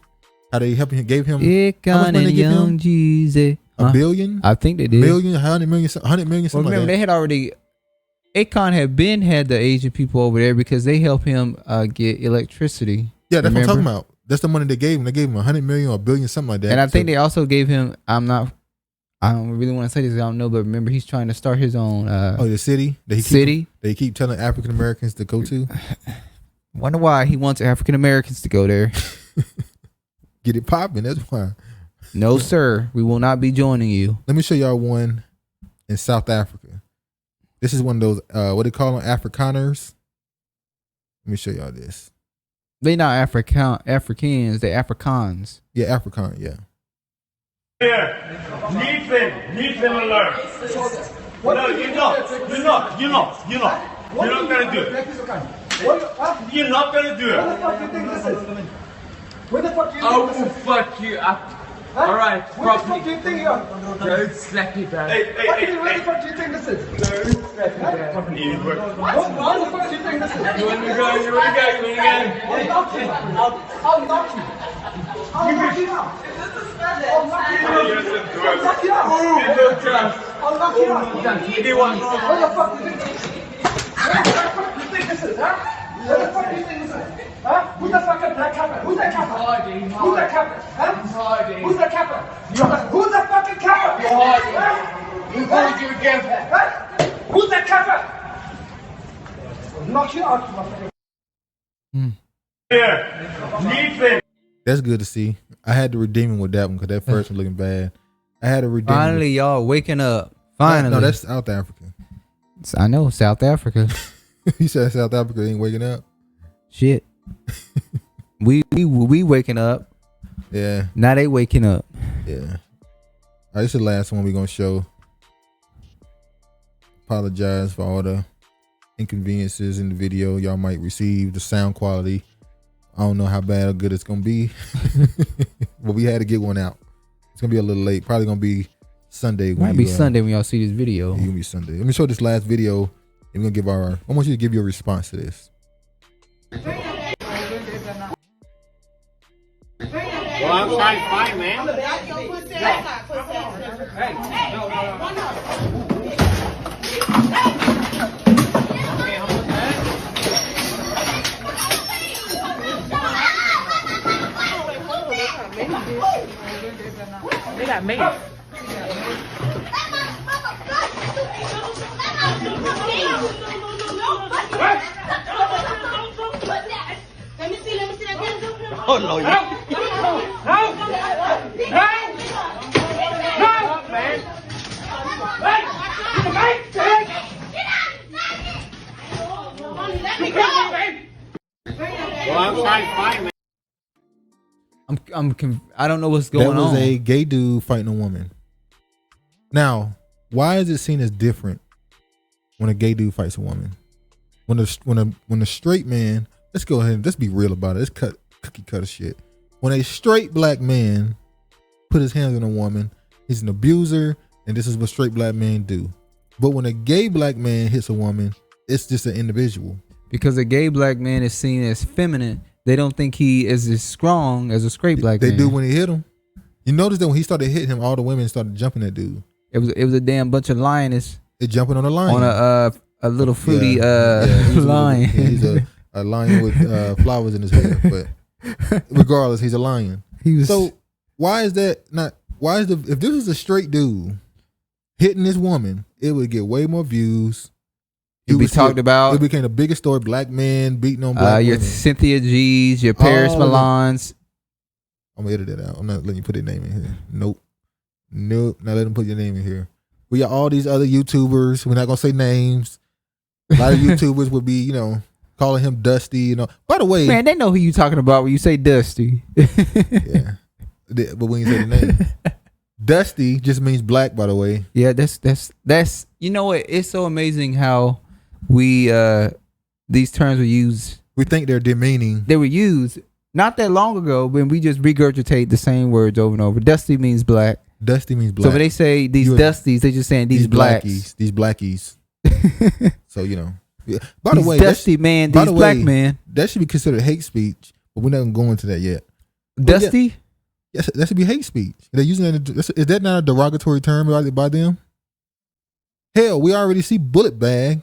How they gave him... Akon and Young Jeezy. $1 billion? I think they did. $100 million, something well, remember, like that. they had already... Akon had the Asian people over there because they helped him get electricity. Yeah, that's what I'm talking about. That's the money they gave him. They gave him $100 million or $1 billion, something like that. And I think they also gave him... I don't really want to say this. I don't know, but remember, he's trying to start his own... the city? They keep telling African Americans to go to? Wonder why he wants African Americans to go there. Get it popping, that's why. No, sir. We will not be joining you. Let me show y'all one in South Africa. This is one of those, what they call them, Afrikaners. Let me show y'all this. They not Africans. They Afrikaans. Yeah, Afrikaan, yeah. Here, leave alone. No, you're not gonna do it. You're not gonna do it. What the fuck do you think this is? What the fuck do you think I will this is? fuck you up. Huh? Alright, what the fuck do you think you are? Don't slap me back. What the fuck do you think this is? Don't slap me back. What the fuck do you think this is? You wanna go? I'll knock you. I'll knock you. I'll knock you out. I'll knock you out. I'll knock you out. What the fuck do you think this is? What the fuck do you think this is, huh? What the fuck do you think this is? Huh? Who's the fucking black capper? Who's that capper? Who's that capper? Huh? Who's the capper? Who's the fucking capper? You're hiding. You again. Huh? Who's that capper? I'll knock you out, motherfucker. Here, That's good to see. I had to redeem him with that one because that first one looking bad. I had to redeem him. Finally, y'all waking up. Finally. No, that's South Africa. I know, South Africa. You said South Africa ain't waking up? Shit. we waking up. Yeah. Now they waking up. Yeah. All right, this is the last one we're going to show. Apologize for all the inconveniences in the video y'all might receive. The sound quality, I don't know how bad or good it's going to be. But we had to get one out. It's going to be a little late. Probably going to be Sunday. Might be Sunday when y'all see this video. It's going to be Sunday. Let me show this last video. And we're going to give I want you to give your response to this. well, I'm trying to find, man. They got me. Oh no! No! Man! Let me go. Well, I'm trying to find me. I don't know what's going on. That was a gay dude fighting a woman. Now, why is it seen as different when a gay dude fights a woman? When a straight man, let's go ahead and let's be real about it. Let's cookie cutter shit. When a straight black man put his hands on a woman, he's an abuser, and this is what straight black men do. But when a gay black man hits a woman, it's just an individual. Because a gay black man is seen as feminine, they don't think he is as strong as a straight black man. They do when he hit him. You notice that when he started hitting him, all the women started jumping at dude. It was a damn bunch of lioness. They jumping on a lion. On a little fruity lion. He's a lion with flowers in his hair. But regardless, he's a lion. So why is that not? Why is if this was a straight dude hitting this woman, it would get way more views. It'd be talked about. It became the biggest story. Black men beating on black your women. Cynthia G's, your Paris Milans. I'm gonna edit that out. I'm not letting you put their name in here. Nope. Not letting them put your name in here. We got all these other YouTubers. We're not gonna say names. A lot of YouTubers would be, calling him Dusty. By the way, man, they know who you talking about when you say Dusty. Yeah, but when you say the name, Dusty just means black. By the way, yeah, that's you know what? It's so amazing how we these terms were used. We think they're demeaning. They were used not that long ago when we just regurgitate the same words over and over. Dusty means black. Dusty means black. So when they say these dusties, they're just saying these blacks. These blackies. So yeah. By the way, dusty man, these black men. That should be considered hate speech, but we're not gonna go into that yet. Dusty? Yes, that should be hate speech. They're using that. Is that not a derogatory term by them? Hell, we already see bullet bag.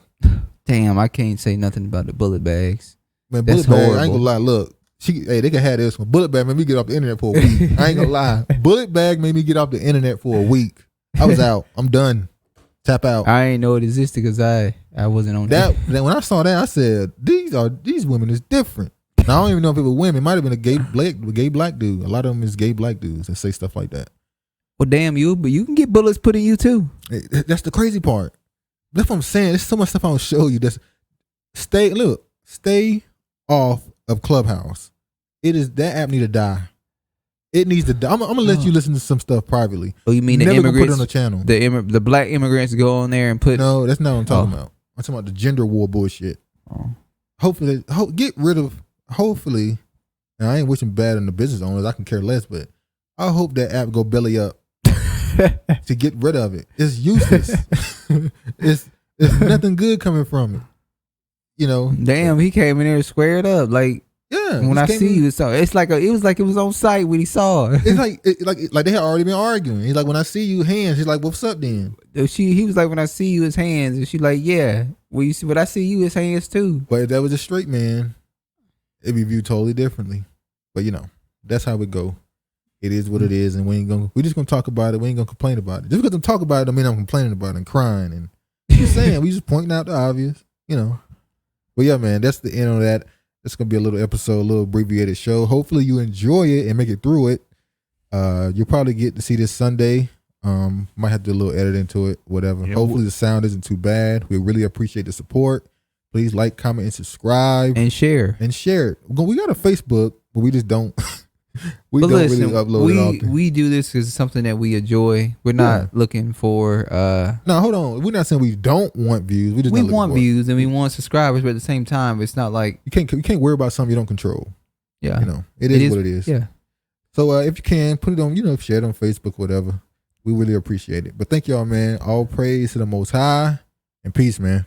Damn, I can't say nothing about the bullet bags. Man, bullet bag. I ain't gonna lie. Look, they can have this one. Bullet bag made me get off the internet for a week. I ain't gonna lie. Bullet bag made me get off the internet for a week. I was out. I'm done. Tap out. I ain't know it existed because I wasn't on that. When I saw that, I said, these women is different. Now, I don't even know if it was women. It might have been a gay black dude. A lot of them is gay black dudes that say stuff like that. Well, damn you, but you can get bullets put in you too. That's the crazy part. That's what I'm saying. There's so much stuff I will show you. Stay off of Clubhouse. That app need to die. It needs to die. I'm gonna let you listen to some stuff privately. Oh, you mean Never the immigrants? Put it on the channel. The black immigrants go on there and put. No, that's not what I'm talking about. I'm talking about the gender war bullshit. Oh. Hopefully, get rid of. Hopefully, and I ain't wishing bad on the business owners. I can care less, but I hope that app go belly up to get rid of it. It's useless. it's nothing good coming from it. Damn, he came in there squared up like. Yeah, when I see you, it's like it was on site when he saw. It's like they had already been arguing. He's like, when I see you hands, he's like, what's up then? He was like, when I see you his hands, and she like, yeah. When I see you his hands too. But if that was a straight man, it'd be viewed totally differently. But that's how it go. It is what it is, and we just gonna talk about it. We ain't gonna complain about it. Just because I'm talking about it, don't mean I'm complaining about it and crying and just saying. We just pointing out the obvious, But yeah, man, that's the end of that. It's going to be a little episode, a little abbreviated show. Hopefully you enjoy it and make it through it. You'll probably get to see this Sunday. Might have to do a little edit into it, whatever. Yeah, hopefully the sound isn't too bad. We really appreciate the support. Please like, comment, and subscribe. And share. We got a Facebook, but we just don't. we but don't listen, really upload it often. We do this because it's something that we enjoy. We're not looking for... No, hold on. We're not saying we don't want views. We want views and we want subscribers, but at the same time, it's not like... You can't worry about something you don't control. Yeah. It is what it is. Yeah. So if you can, put it on, share it on Facebook, whatever. We really appreciate it. But thank y'all, man. All praise to the Most High and peace, man.